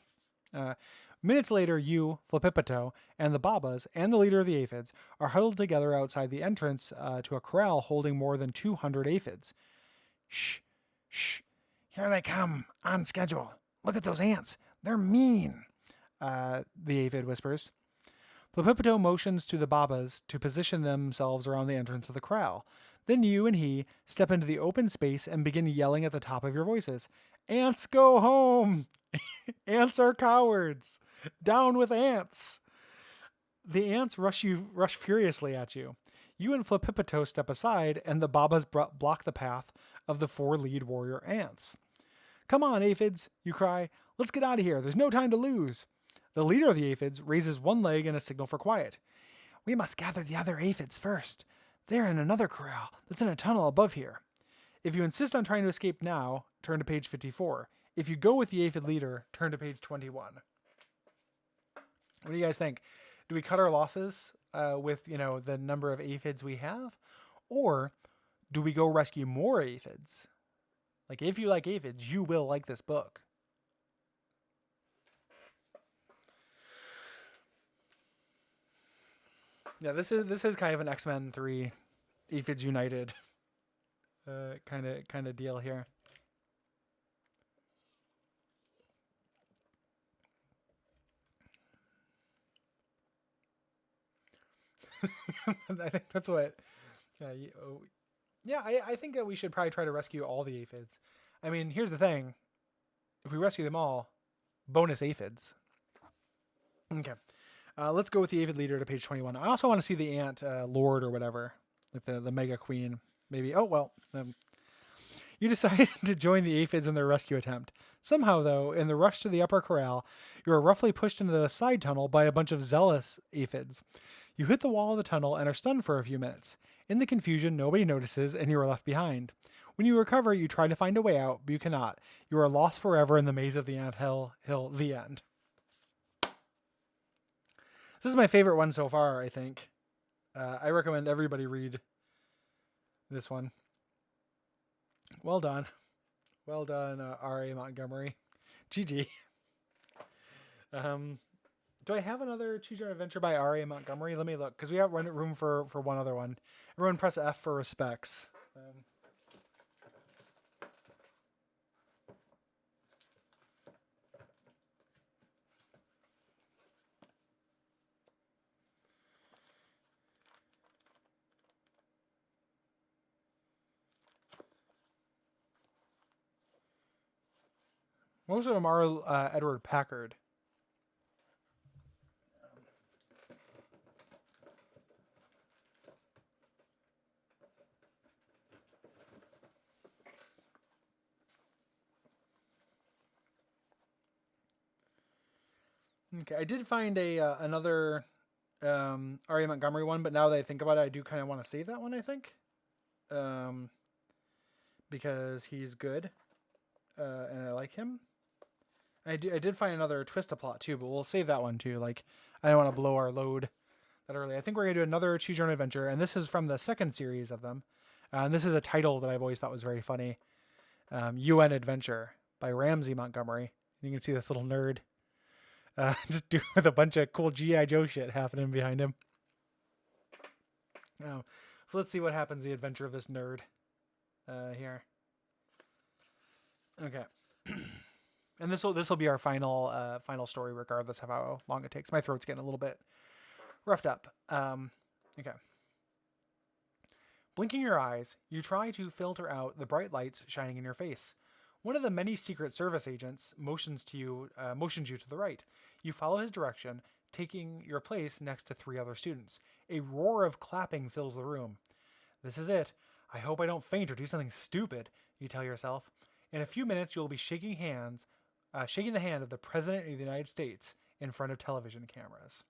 Minutes later, you, Flippipito, and the Babas, and the leader of the aphids, are huddled together outside the entrance to a corral holding more than 200 aphids. Shh, shh, here they come, on schedule. Look at those ants. They're mean, the aphid whispers. Flippipito motions to the Babas to position themselves around the entrance of the corral. Then you and he step into the open space and begin yelling at the top of your voices. Ants go home! Ants are cowards! Down with ants! The ants rush furiously at you. You and Flippipito step aside, and the Babas block the path of the 4 lead warrior ants. Come on, aphids, you cry. Let's get out of here. There's no time to lose. The leader of the aphids raises one leg in a signal for quiet. We must gather the other aphids first. They're in another corral that's in a tunnel above here. If you insist on trying to escape now, turn to page 54. If you go with the aphid leader, turn to page 21. What do you guys think? Do we cut our losses with, the number of aphids we have? Or do we go rescue more aphids? Like, if you like aphids, you will like this book. Yeah, this is kind of an X-Men 3 Aphids United kind of deal here. I think that's what. Yeah, I think that we should probably try to rescue all the aphids. I mean, here's the thing: if we rescue them all, bonus aphids. Okay. Let's go with the aphid leader to page 21. I also want to see the ant lord or whatever, like the mega queen. Maybe. Oh, well. You decide to join the aphids in their rescue attempt. Somehow, though, in the rush to the upper corral, you are roughly pushed into the side tunnel by a bunch of zealous aphids. You hit the wall of the tunnel and are stunned for a few minutes. In the confusion, nobody notices, and you are left behind. When you recover, you try to find a way out, but you cannot. You are lost forever in the maze of the anthill. The end. This is my favorite one so far, I think. I recommend everybody read this one. Well done. Well done, R.A. Montgomery. GG. Do I have another Choose Your Own Adventure by R.A. Montgomery? Let me look, because we have room for one other one. Everyone press F for respects. Most of them are Edward Packard. Okay, I did find another R.A. Montgomery one, but now that I think about it, I do kind of want to save that one, I think. Because he's good, and I like him. I did find another Twist-a-Plot too, but we'll save that one too. Like, I don't want to blow our load that early. I think we're going to do another Choose Your Own Adventure, and this is from the second series of them. And this is a title that I've always thought was very funny. UN Adventure by Ramsey Montgomery. You can see this little nerd just doing with a bunch of cool G.I. Joe shit happening behind him. So let's see what happens the adventure of this nerd here. Okay. And this will be our final story, regardless of how long it takes. My throat's getting a little bit roughed up. Okay. Blinking your eyes, you try to filter out the bright lights shining in your face. One of the many Secret Service agents motions you to the right. You follow his direction, taking your place next to 3 other students. A roar of clapping fills the room. This is it. I hope I don't faint or do something stupid, you tell yourself. In a few minutes, you'll be shaking the hand of the President of the United States in front of television cameras.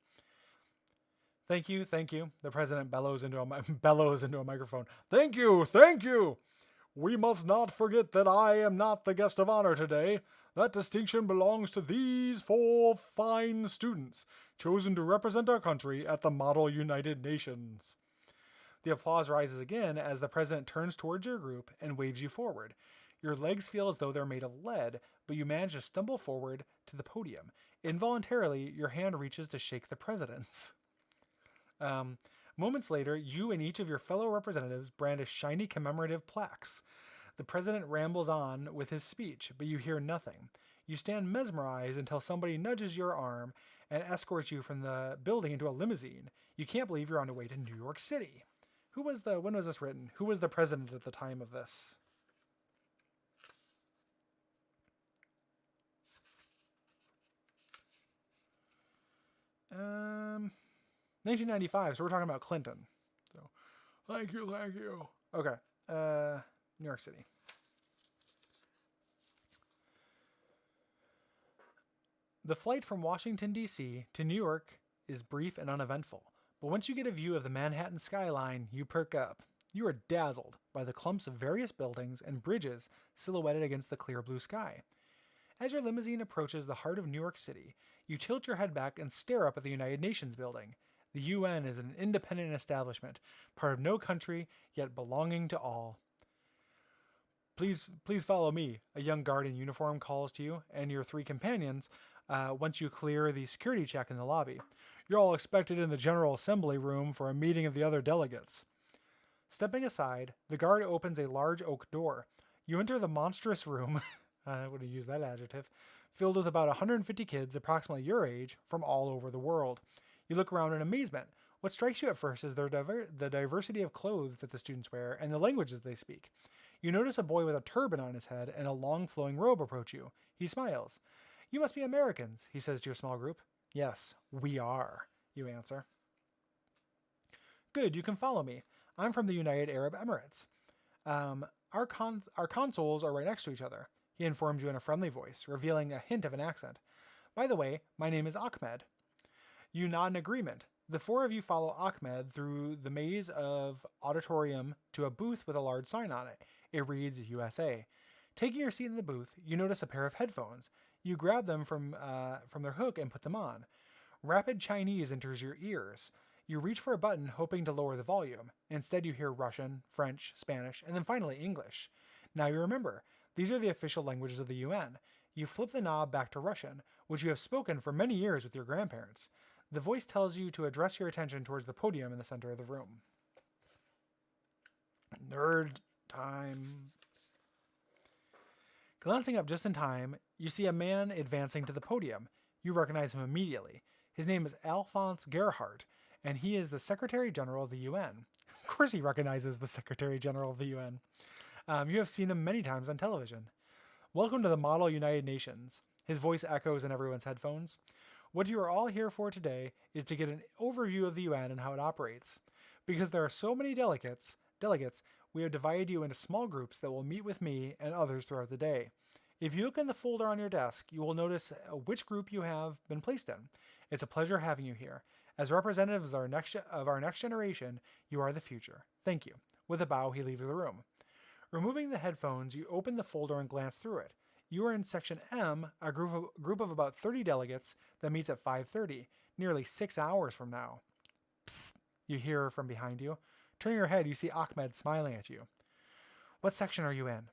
Thank you. The president bellows into a microphone. Thank you. We must not forget that I am not the guest of honor today. That distinction belongs to these 4 fine students, chosen to represent our country at the Model United Nations. The applause rises again as the president turns towards your group and waves you forward. Your legs feel as though they're made of lead, but you manage to stumble forward to the podium. Involuntarily, your hand reaches to shake the president's. Moments later, you and each of your fellow representatives brandish shiny commemorative plaques. The president rambles on with his speech, but you hear nothing. You stand mesmerized until somebody nudges your arm and escorts you from the building into a limousine. You can't believe you're on your way to New York City. When was this written? Who was the president at the time of this? Um, 1995, so we're talking about Clinton. So, thank you. Okay, New York City. The flight from Washington, D.C. to New York is brief and uneventful, but once you get a view of the Manhattan skyline, you perk up. You are dazzled by the clumps of various buildings and bridges silhouetted against the clear blue sky. As your limousine approaches the heart of New York City, you tilt your head back and stare up at the United Nations building. The UN is an independent establishment, part of no country, yet belonging to all. Please follow me, a young guard in uniform calls to you and your 3 companions once you clear the security check in the lobby. You're all expected in the General Assembly room for a meeting of the other delegates. Stepping aside, the guard opens a large oak door. You enter the monstrous room, I would have used that adjective, filled with about 150 kids approximately your age from all over the world. You look around in amazement. What strikes you at first is the diversity of clothes that the students wear and the languages they speak. You notice a boy with a turban on his head and a long flowing robe approach you. He smiles. You must be Americans, he says to your small group. Yes, we are, you answer. Good, you can follow me. I'm from the United Arab Emirates. Our consuls are right next to each other, he informs you in a friendly voice, revealing a hint of an accent. By the way, my name is Ahmed. You nod in agreement. The 4 of you follow Ahmed through the maze of auditorium to a booth with a large sign on it. It reads USA. Taking your seat in the booth, you notice a pair of headphones. You grab them from their hook and put them on. Rapid Chinese enters your ears. You reach for a button hoping to lower the volume. Instead, you hear Russian, French, Spanish, and then finally English. Now you remember, these are the official languages of the UN. You flip the knob back to Russian, which you have spoken for many years with your grandparents. The voice tells you to address your attention towards the podium in the center of the room. Nerd time. Glancing up just in time, you see a man advancing to the podium. You recognize him immediately. His name is Alphonse Gerhardt, and he is the Secretary General of the UN. Of course he recognizes the Secretary General of the UN. You have seen him many times on television. Welcome to the Model United Nations. His voice echoes in everyone's headphones. What you are all here for today is to get an overview of the UN and how it operates. Because there are so many delegates, we have divided you into small groups that will meet with me and others throughout the day. If you look in the folder on your desk, you will notice which group you have been placed in. It's a pleasure having you here. As representatives of our next generation, you are the future. Thank you. With a bow, he leaves the room. Removing the headphones, you open the folder and glance through it. You are in Section M, a group of about 30 delegates that meets at 5:30, nearly 6 hours from now. Psst, you hear from behind you. Turning your head, you see Ahmed smiling at you. What section are you in?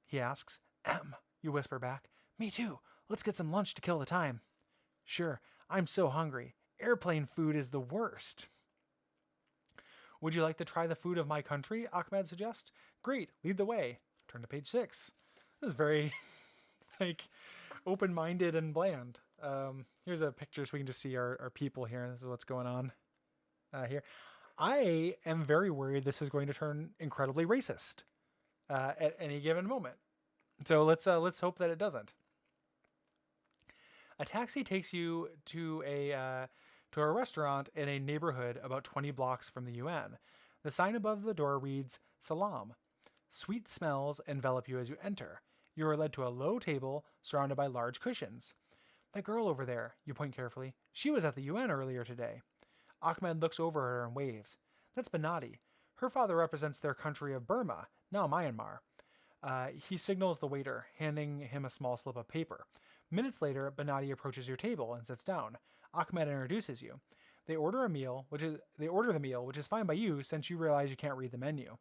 He asks. M, you whisper back. Me too. Let's get some lunch to kill the time. Sure, I'm so hungry. Airplane food is the worst. Would you like to try the food of my country? Ahmed suggests. Great, lead the way. Turn to page 6. This is very, open-minded and bland. Here's a picture so we can just see our people here. This is what's going on here. I am very worried this is going to turn incredibly racist at any given moment. So let's hope that it doesn't. A taxi takes you to a restaurant in a neighborhood about 20 blocks from the UN. The sign above the door reads, Salam. Sweet smells envelop you as you enter. You are led to a low table surrounded by large cushions. The girl over there, you point carefully, she was at the UN earlier today. Ahmed looks over at her and waves. That's Banati. Her father represents their country of Burma, now Myanmar. He signals the waiter, handing him a small slip of paper. Minutes later, Banati approaches your table and sits down. Ahmed introduces you. They order the meal, which is fine by you since you realize you can't read the menu.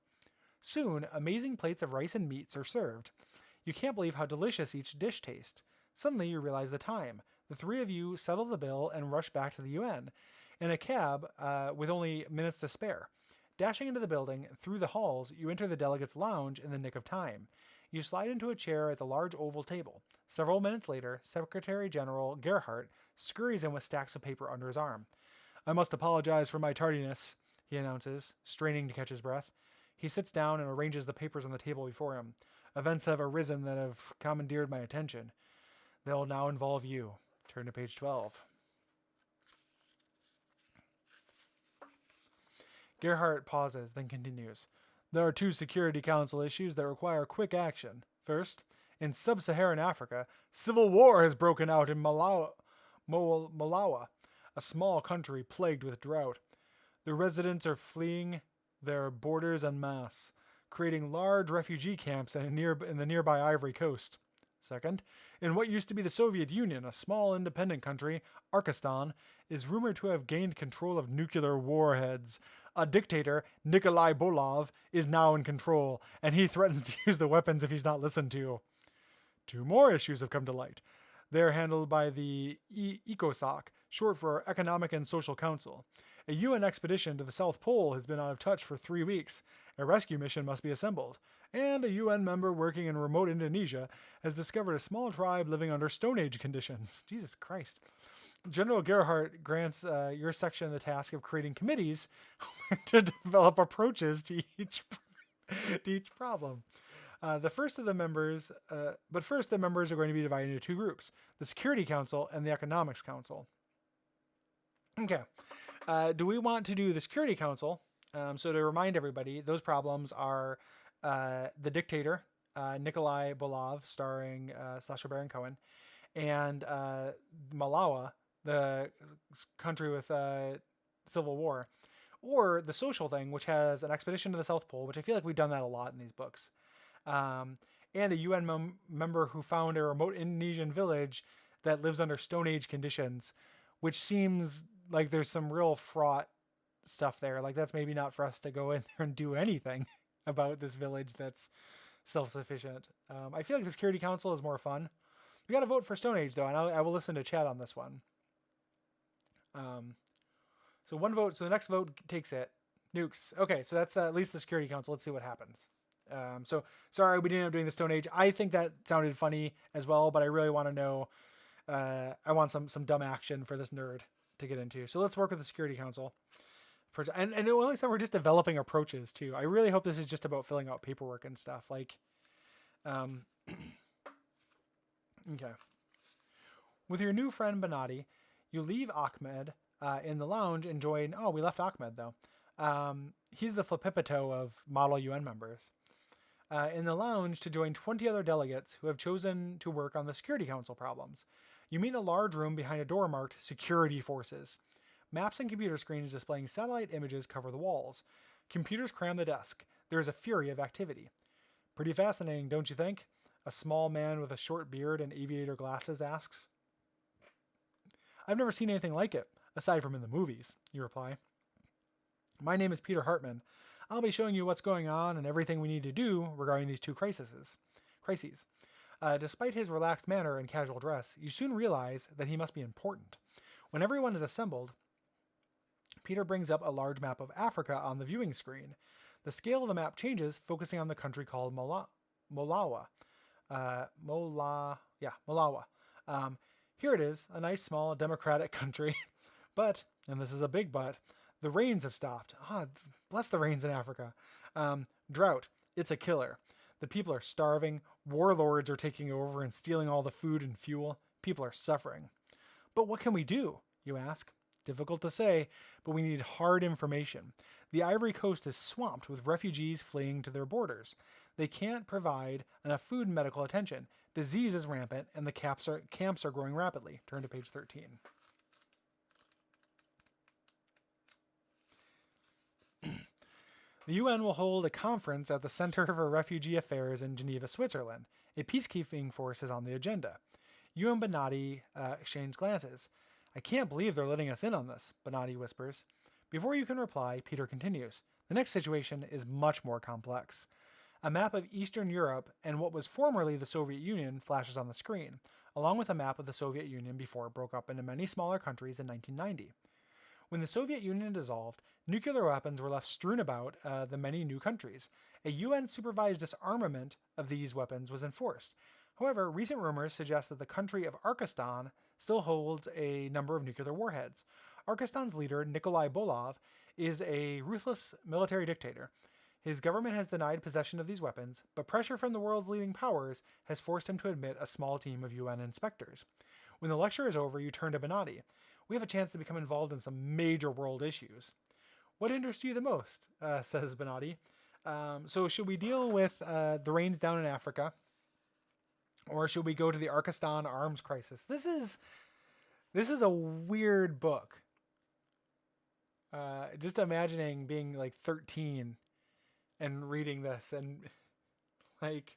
Soon, amazing plates of rice and meats are served. You can't believe how delicious each dish tastes. Suddenly, you realize the time. The three of you settle the bill and rush back to the UN in a cab with only minutes to spare. Dashing into the building, through the halls, you enter the delegates' lounge in the nick of time. You slide into a chair at the large oval table. Several minutes later, Secretary General Gerhardt scurries in with stacks of paper under his arm. I must apologize for my tardiness, he announces, straining to catch his breath. He sits down and arranges the papers on the table before him. Events have arisen that have commandeered my attention. They'll now involve you. Turn to page 12. Gerhardt pauses, then continues. There are 2 Security Council issues that require quick action. First, in sub-Saharan Africa, civil war has broken out in Malawi, a small country plagued with drought. The residents are fleeing their borders en masse, creating large refugee camps in the nearby Ivory Coast. Second, in what used to be the Soviet Union, a small independent country, Arkistan, is rumored to have gained control of nuclear warheads. A dictator, Nikolai Bolov, is now in control, and he threatens to use the weapons if he's not listened to. 2 more issues have come to light. They're handled by the ECOSOC, short for Economic and Social Council. A UN expedition to the South Pole has been out of touch for 3 weeks. A rescue mission must be assembled. And a UN member working in remote Indonesia has discovered a small tribe living under Stone Age conditions. Jesus Christ. General Gerhardt grants your section the task of creating committees to develop approaches to each problem. First, the members are going to be divided into 2 groups, the Security Council and the Economics Council. Okay. Do we want to do the Security Council? So to remind everybody, those problems are the dictator, Nikolai Bolov, starring Sacha Baron Cohen, and Malawi, the country with civil war, or the social thing, which has an expedition to the South Pole, which I feel like we've done that a lot in these books, and a UN member who found a remote Indonesian village that lives under Stone Age conditions, which seems like there's some real fraught stuff there. Like that's maybe not for us to go in there and do anything about this village that's self-sufficient. I feel like the Security Council is more fun. We got to vote for Stone Age though, and I will listen to chat on this one. So one vote. So the next vote takes it. Nukes. Okay, so that's at least the Security Council. Let's see what happens. So sorry we didn't end up doing the Stone Age. I think that sounded funny as well, but I really want to know. I want some dumb action for this nerd to get into. So let's work with the Security Council. And it only said we're just developing approaches too. I really hope this is just about filling out paperwork and stuff. Like, okay. With your new friend Banati, you leave Ahmed in the lounge and join. Oh, we left Ahmed though. He's the Flipipito of Model UN members. In the lounge to join 20 other delegates who have chosen to work on the Security Council problems. You meet in a large room behind a door marked Security Forces. Maps and computer screens displaying satellite images cover the walls. Computers cram the desk. There is a fury of activity. Pretty fascinating, don't you think? A small man with a short beard and aviator glasses asks. I've never seen anything like it, aside from in the movies, you reply. My name is Peter Hartman. I'll be showing you what's going on and everything we need to do regarding these two crises. Despite his relaxed manner and casual dress, you soon realize that he must be important. When everyone is assembled, Peter brings up a large map of Africa on the viewing screen. The scale of the map changes, focusing on the country called Malawi. Malawi. Here it is, a nice, small, democratic country. But, and this is a big but, the rains have stopped. Bless the rains in Africa. Drought. It's a killer. The people are starving. Warlords are taking over and stealing all the food and fuel. People are suffering. But what can we do, you ask? Difficult to say, but we need hard information. The Ivory Coast is swamped with refugees fleeing to their borders. They can't provide enough food and medical attention. Disease is rampant, and the camps are growing rapidly. Turn to page 13. The UN will hold a conference at the Center for Refugee Affairs in Geneva, Switzerland. A peacekeeping force is on the agenda. You and Bonatti exchange glances. I can't believe they're letting us in on this, Bonatti whispers. Before you can reply, Peter continues. The next situation is much more complex. A map of Eastern Europe and what was formerly the Soviet Union flashes on the screen, along with a map of the Soviet Union before it broke up into many smaller countries in 1990. When the Soviet Union dissolved, nuclear weapons were left strewn about the many new countries. A UN-supervised disarmament of these weapons was enforced. However, recent rumors suggest that the country of Arkistan still holds a number of nuclear warheads. Arkistan's leader, Nikolai Bolov, is a ruthless military dictator. His government has denied possession of these weapons, but pressure from the world's leading powers has forced him to admit a small team of UN inspectors. When the lecture is over, you turn to Bonatti. We have a chance to become involved in some major world issues. What interests you the most? Says Bonatti. So should we deal with the rains down in Africa? Or should we go to the Arkistan arms crisis? This is a weird book. Just imagining being like 13 and reading this and like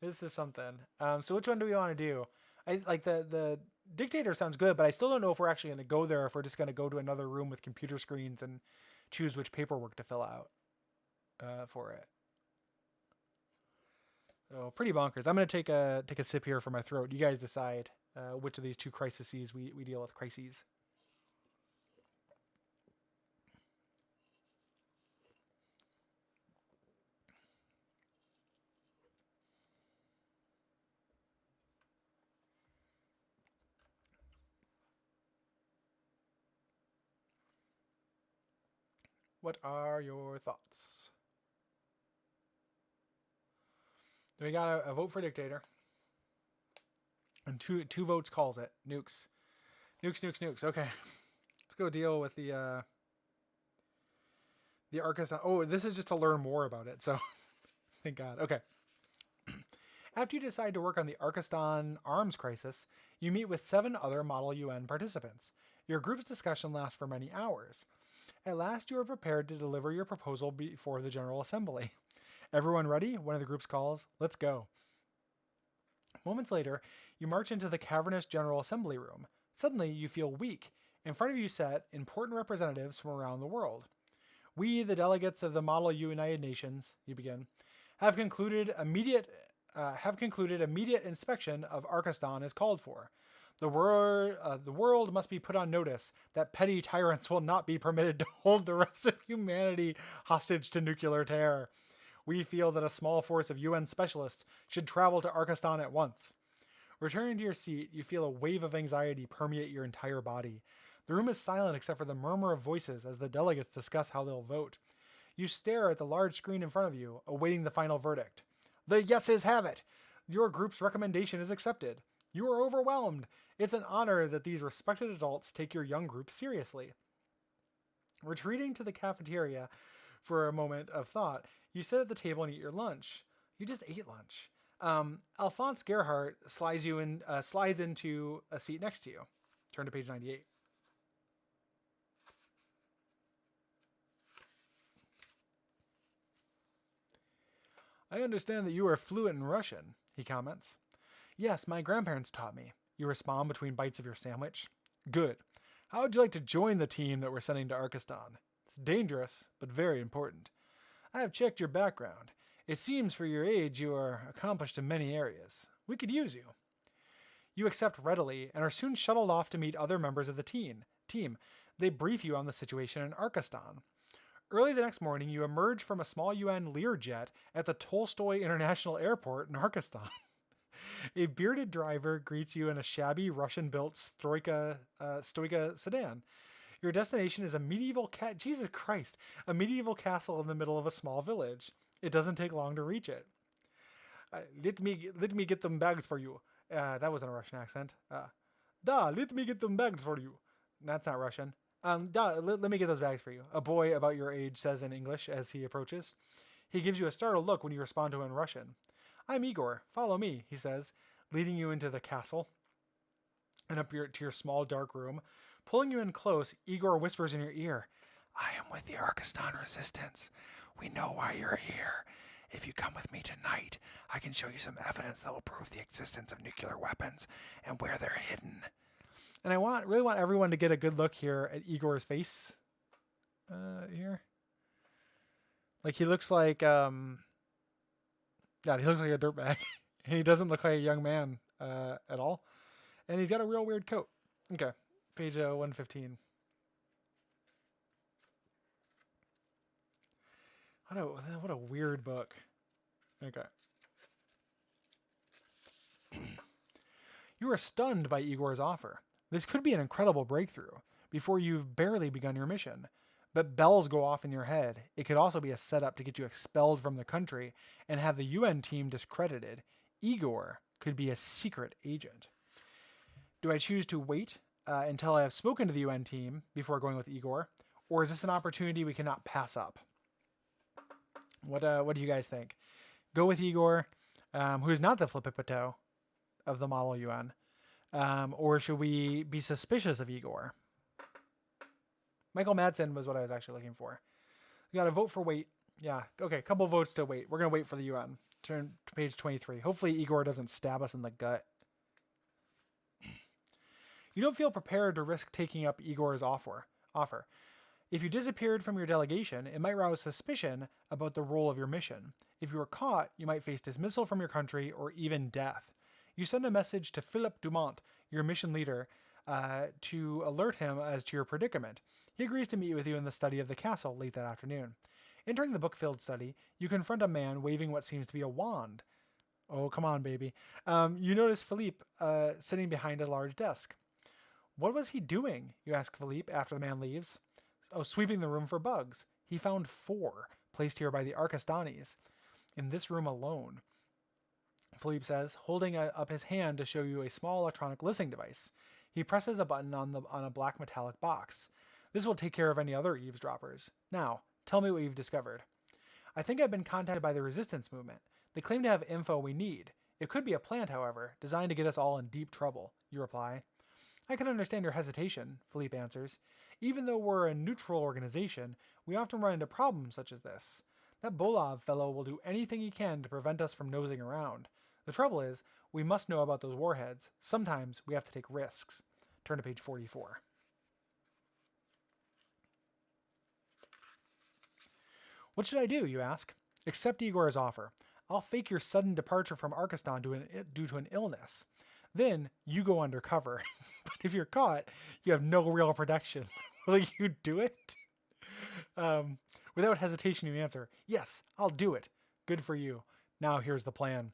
this is something. So which one do we want to do? I like the dictator sounds good, but I still don't know if we're actually going to go there, if we're just going to go to another room with computer screens and choose which paperwork to fill out for it. So pretty bonkers. I'm going to take a sip here for my throat. You guys decide which of these two crises we deal with. Crises. What are your thoughts? We got a vote for dictator. And two votes calls it. Nukes. Nukes. Okay. Let's go deal with the Arkistan. Oh, this is just to learn more about it. So thank God. Okay. After you decide to work on the Arkistan arms crisis, you meet with 7 other Model UN participants. Your group's discussion lasts for many hours. At last, you are prepared to deliver your proposal before the General Assembly. Everyone ready? One of the groups calls. Let's go. Moments later, you march into the cavernous General Assembly room. Suddenly, you feel weak. In front of you sat important representatives from around the world. We, the delegates of the Model United Nations, you begin, have concluded immediate inspection of Arkistan is called for. The world must be put on notice that petty tyrants will not be permitted to hold the rest of humanity hostage to nuclear terror. We feel that a small force of UN specialists should travel to Arkistan at once. Returning to your seat, you feel a wave of anxiety permeate your entire body. The room is silent except for the murmur of voices as the delegates discuss how they'll vote. You stare at the large screen in front of you, awaiting the final verdict. The yeses have it! Your group's recommendation is accepted. You are overwhelmed. It's an honor that these respected adults take your young group seriously. Retreating to the cafeteria for a moment of thought, you sit at the table and eat your lunch. You just ate lunch. Alphonse Gerhardt slides into a seat next to you. Turn to page 98. I understand that you are fluent in Russian, he comments. Yes, my grandparents taught me. You respond between bites of your sandwich. Good. How would you like to join the team that we're sending to Arkistan? It's dangerous, but very important. I have checked your background. It seems for your age you are accomplished in many areas. We could use you. You accept readily and are soon shuttled off to meet other members of the team. They brief you on the situation in Arkistan. Early the next morning, you emerge from a small UN Learjet at the Tolstoy International Airport in Arkistan. A bearded driver greets you in a shabby Russian-built Stoika sedan. Your destination is a medieval a medieval castle in the middle of a small village. It doesn't take long to reach it. Let me get them bags for you. That wasn't a Russian accent. Let me get them bags for you. That's not Russian. Let me get those bags for you. A boy about your age says in English as he approaches. He gives you a startled look when you respond to him in Russian. I'm Igor. Follow me, he says, leading you into the castle and up to your small dark room. Pulling you in close, Igor whispers in your ear, I am with the Arkistan resistance. We know why you're here. If you come with me tonight, I can show you some evidence that will prove the existence of nuclear weapons and where they're hidden. And I really want everyone to get a good look here at Igor's face. Here. Like he looks like he looks like a dirtbag. And he doesn't look like a young man at all. And he's got a real weird coat. Okay. Page 115. What a weird book. Okay. You are stunned by Igor's offer. This could be an incredible breakthrough before you've barely begun your mission. But bells go off in your head. It could also be a setup to get you expelled from the country and have the UN team discredited. Igor could be a secret agent. Do I choose to wait until I have spoken to the UN team before going with Igor? Or is this an opportunity we cannot pass up? What do you guys think? Go with Igor, who is not the Flippipato of the Model UN. Or should we be suspicious of Igor? Michael Madsen was what I was actually looking for. We got to vote for wait. Yeah, okay, a couple votes to wait. We're going to wait for the UN. Turn to page 23. Hopefully Igor doesn't stab us in the gut. You don't feel prepared to risk taking up Igor's offer. If you disappeared from your delegation, it might rouse suspicion about the role of your mission. If you were caught, you might face dismissal from your country or even death. You send a message to Philippe Dumont, your mission leader, to alert him as to your predicament. He agrees to meet with you in the study of the castle late that afternoon. Entering the book-filled study, you confront a man waving what seems to be a wand. Oh, come on, baby. You notice Philippe sitting behind a large desk. What was he doing? You ask Philippe after the man leaves. Oh, sweeping the room for bugs. He found 4, placed here by the Arkistanis, in this room alone. Philippe says, holding up his hand to show you a small electronic listening device. He presses a button on a black metallic box. This will take care of any other eavesdroppers. Now, tell me what you've discovered. I think I've been contacted by the resistance movement. They claim to have info we need. It could be a plant, however, designed to get us all in deep trouble, you reply. I can understand your hesitation, Philippe answers. Even though we're a neutral organization, we often run into problems such as this. That Bolov fellow will do anything he can to prevent us from nosing around. The trouble is, we must know about those warheads. Sometimes we have to take risks. Turn to page 44. What should I do, you ask? Accept Igor's offer. I'll fake your sudden departure from Arkistan due to an illness. Then you go undercover. But if you're caught, you have no real protection. Will you do it? Um, Without hesitation, you answer, yes, I'll do it. Good for you. Now here's the plan.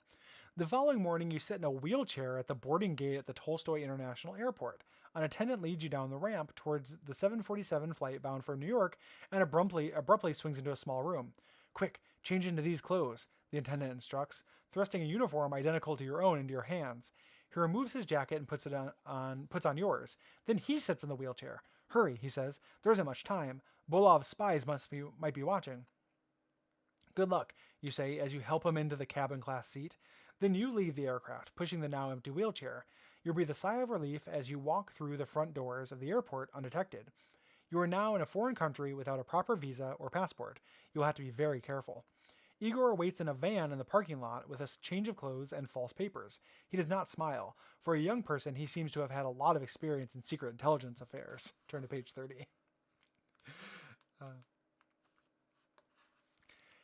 The following morning, you sit in a wheelchair at the boarding gate at the Tolstoy International Airport. An attendant leads you down the ramp towards the 747 flight bound for New York and abruptly swings into a small room. Quick, change into these clothes, the attendant instructs, thrusting a uniform identical to your own into your hands. He removes his jacket and puts on yours. Then he sits in the wheelchair. Hurry, he says. There isn't much time. Bolov's spies might be watching. Good luck, you say as you help him into the cabin class seat. Then you leave the aircraft, pushing the now empty wheelchair. You breathe a sigh of relief as you walk through the front doors of the airport undetected. You are now in a foreign country without a proper visa or passport. You will have to be very careful. Igor waits in a van in the parking lot with a change of clothes and false papers. He does not smile. For a young person, he seems to have had a lot of experience in secret intelligence affairs. Turn to page 30.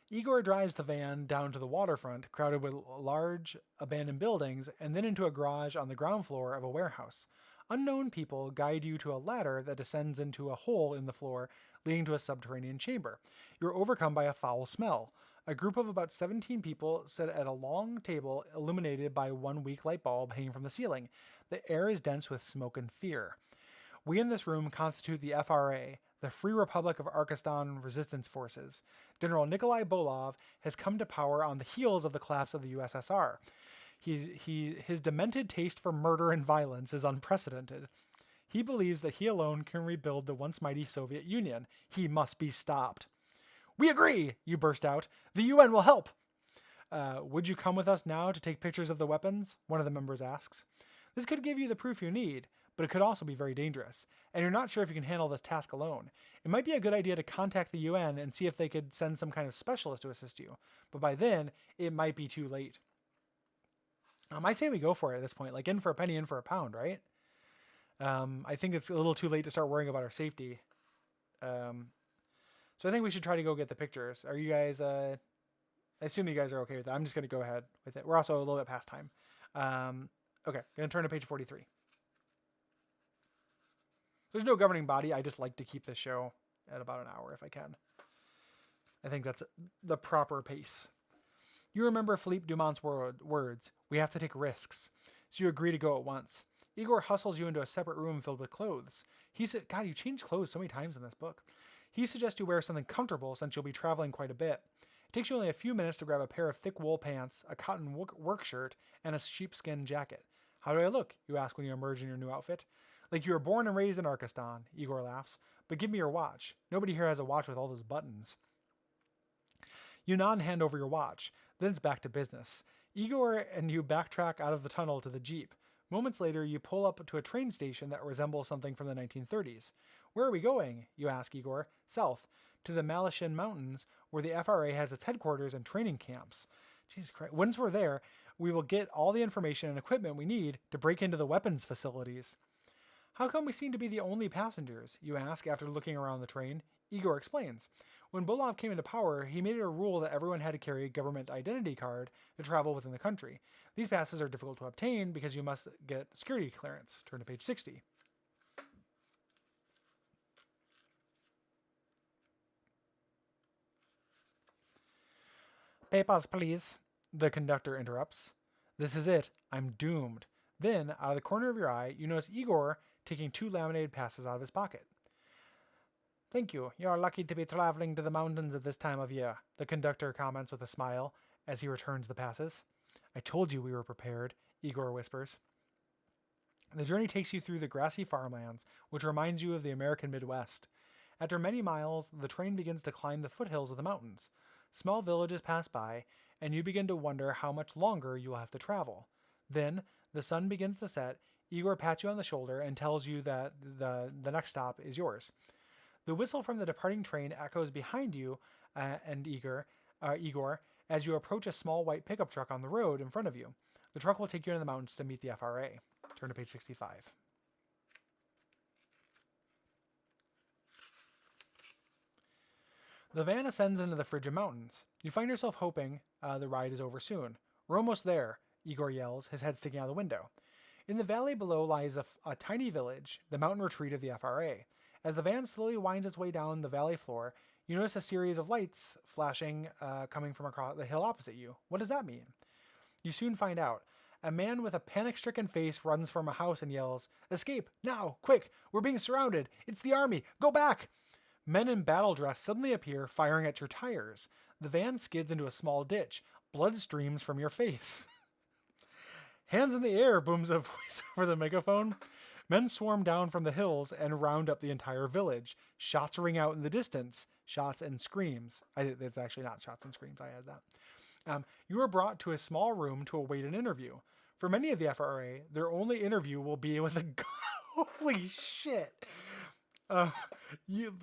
Igor drives the van down to the waterfront, crowded with large abandoned buildings, and then into a garage on the ground floor of a warehouse. Unknown people guide you to a ladder that descends into a hole in the floor, leading to a subterranean chamber. You're overcome by a foul smell. A group of about 17 people sit at a long table illuminated by one weak light bulb hanging from the ceiling. The air is dense with smoke and fear. We in this room constitute the FRA, the Free Republic of Arkistan Resistance Forces. General Nikolai Bolov has come to power on the heels of the collapse of the USSR. His demented taste for murder and violence is unprecedented. He believes that he alone can rebuild the once mighty Soviet Union. He must be stopped. We agree, you burst out. The UN will help. Would you come with us now to take pictures of the weapons? One of the members asks. This could give you the proof you need, but it could also be very dangerous, and you're not sure if you can handle this task alone. It might be a good idea to contact the UN and see if they could send some kind of specialist to assist you, but by then, it might be too late. I say we go for it at this point, like in for a penny, in for a pound, right? I think it's a little too late to start worrying about our safety. So I think we should try to go get the pictures. Are you guys, I assume you guys are okay with that. I'm just going to go ahead with it. We're also a little bit past time. Okay, going to turn to page 43. There's no governing body. I just like to keep this show at about an hour if I can. I think that's the proper pace. You remember Philippe Dumont's words, we have to take risks. So you agree to go at once. Igor hustles you into a separate room filled with clothes. He said, God, you changed clothes so many times in this book. He suggests you wear something comfortable since you'll be traveling quite a bit. It takes you only a few minutes to grab a pair of thick wool pants, a cotton work shirt, and a sheepskin jacket. How do I look? You ask when you emerge in your new outfit. Like you were born and raised in Arkistan, Igor laughs. But give me your watch. Nobody here has a watch with all those buttons. You nod and hand over your watch. Then it's back to business. Igor and you backtrack out of the tunnel to the Jeep. Moments later, you pull up to a train station that resembles something from the 1930s. Where are we going? You ask Igor. South, to the Malaysian Mountains, where the FRA has its headquarters and training camps. Jesus Christ. Once we're there, we will get all the information and equipment we need to break into the weapons facilities. How come we seem to be the only passengers? You ask after looking around the train. Igor explains. When Bolov came into power, he made it a rule that everyone had to carry a government identity card to travel within the country. These passes are difficult to obtain because you must get security clearance. Turn to page 60. Papers, please, the conductor interrupts. This is it. I'm doomed. Then, out of the corner of your eye, you notice Igor taking 2 laminated passes out of his pocket. Thank you. You're lucky to be traveling to the mountains at this time of year, the conductor comments with a smile as he returns the passes. I told you we were prepared, Igor whispers. The journey takes you through the grassy farmlands, which reminds you of the American Midwest. After many miles, the train begins to climb the foothills of the mountains. Small villages pass by, and you begin to wonder how much longer you will have to travel. Then, the sun begins to set. Igor pats you on the shoulder and tells you that the next stop is yours. The whistle from the departing train echoes behind you and Igor, as you approach a small white pickup truck on the road in front of you. The truck will take you into the mountains to meet the FRA. Turn to page 65. The van ascends into the frigid mountains. You find yourself hoping the ride is over soon. We're almost there, Igor yells, his head sticking out the window. In the valley below lies a tiny village, the mountain retreat of the FRA. As the van slowly winds its way down the valley floor, you notice a series of lights flashing coming from across the hill opposite you. What does that mean? You soon find out. A man with a panic-stricken face runs from a house and yells, "Escape! Now! Quick! We're being surrounded! It's the army! Go back!" Men in battle dress suddenly appear, firing at your tires. The van skids into a small ditch. Blood streams from your face. "Hands in the air," booms a voice over the megaphone. Men swarm down from the hills and round up the entire village. Shots ring out in the distance. Shots and screams. It's actually not shots and screams. I had that. You are brought to a small room to await an interview. For many of the FRA, their only interview will be with a gun. Holy shit! You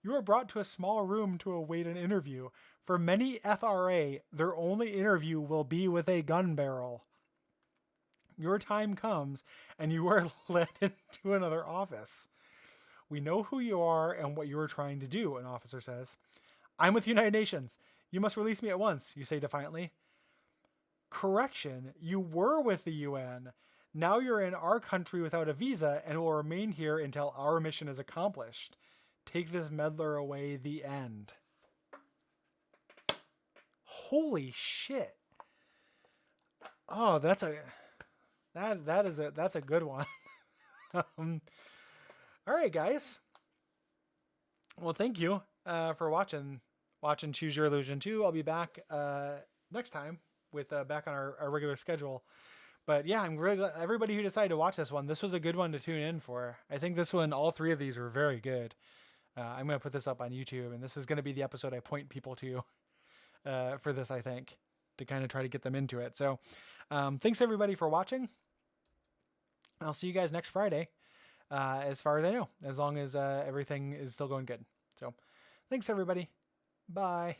are brought to a small room to await an interview. For many FRA, their only interview will be with a gun barrel. Your time comes, and you are led into another office. "We know who you are and what you are trying to do," an officer says. "I'm with United Nations. You must release me at once," you say defiantly. "Correction, you were with the UN. Now you're in our country without a visa and will remain here until our mission is accomplished. Take this meddler away. The end." Holy shit. Oh, that's a good one. All right, guys. Well, thank you for watching Choose Your Illusion 2. I'll be back next time with back on our regular schedule. But yeah, I'm really glad everybody who decided to watch this one. This was a good one to tune in for. I think this one, all three of these were very good. I'm going to put this up on YouTube, and this is going to be the episode I point people to for this, I think, to kind of try to get them into it. So thanks everybody for watching. I'll see you guys next Friday, as far as I know, as long as everything is still going good. So thanks everybody. Bye.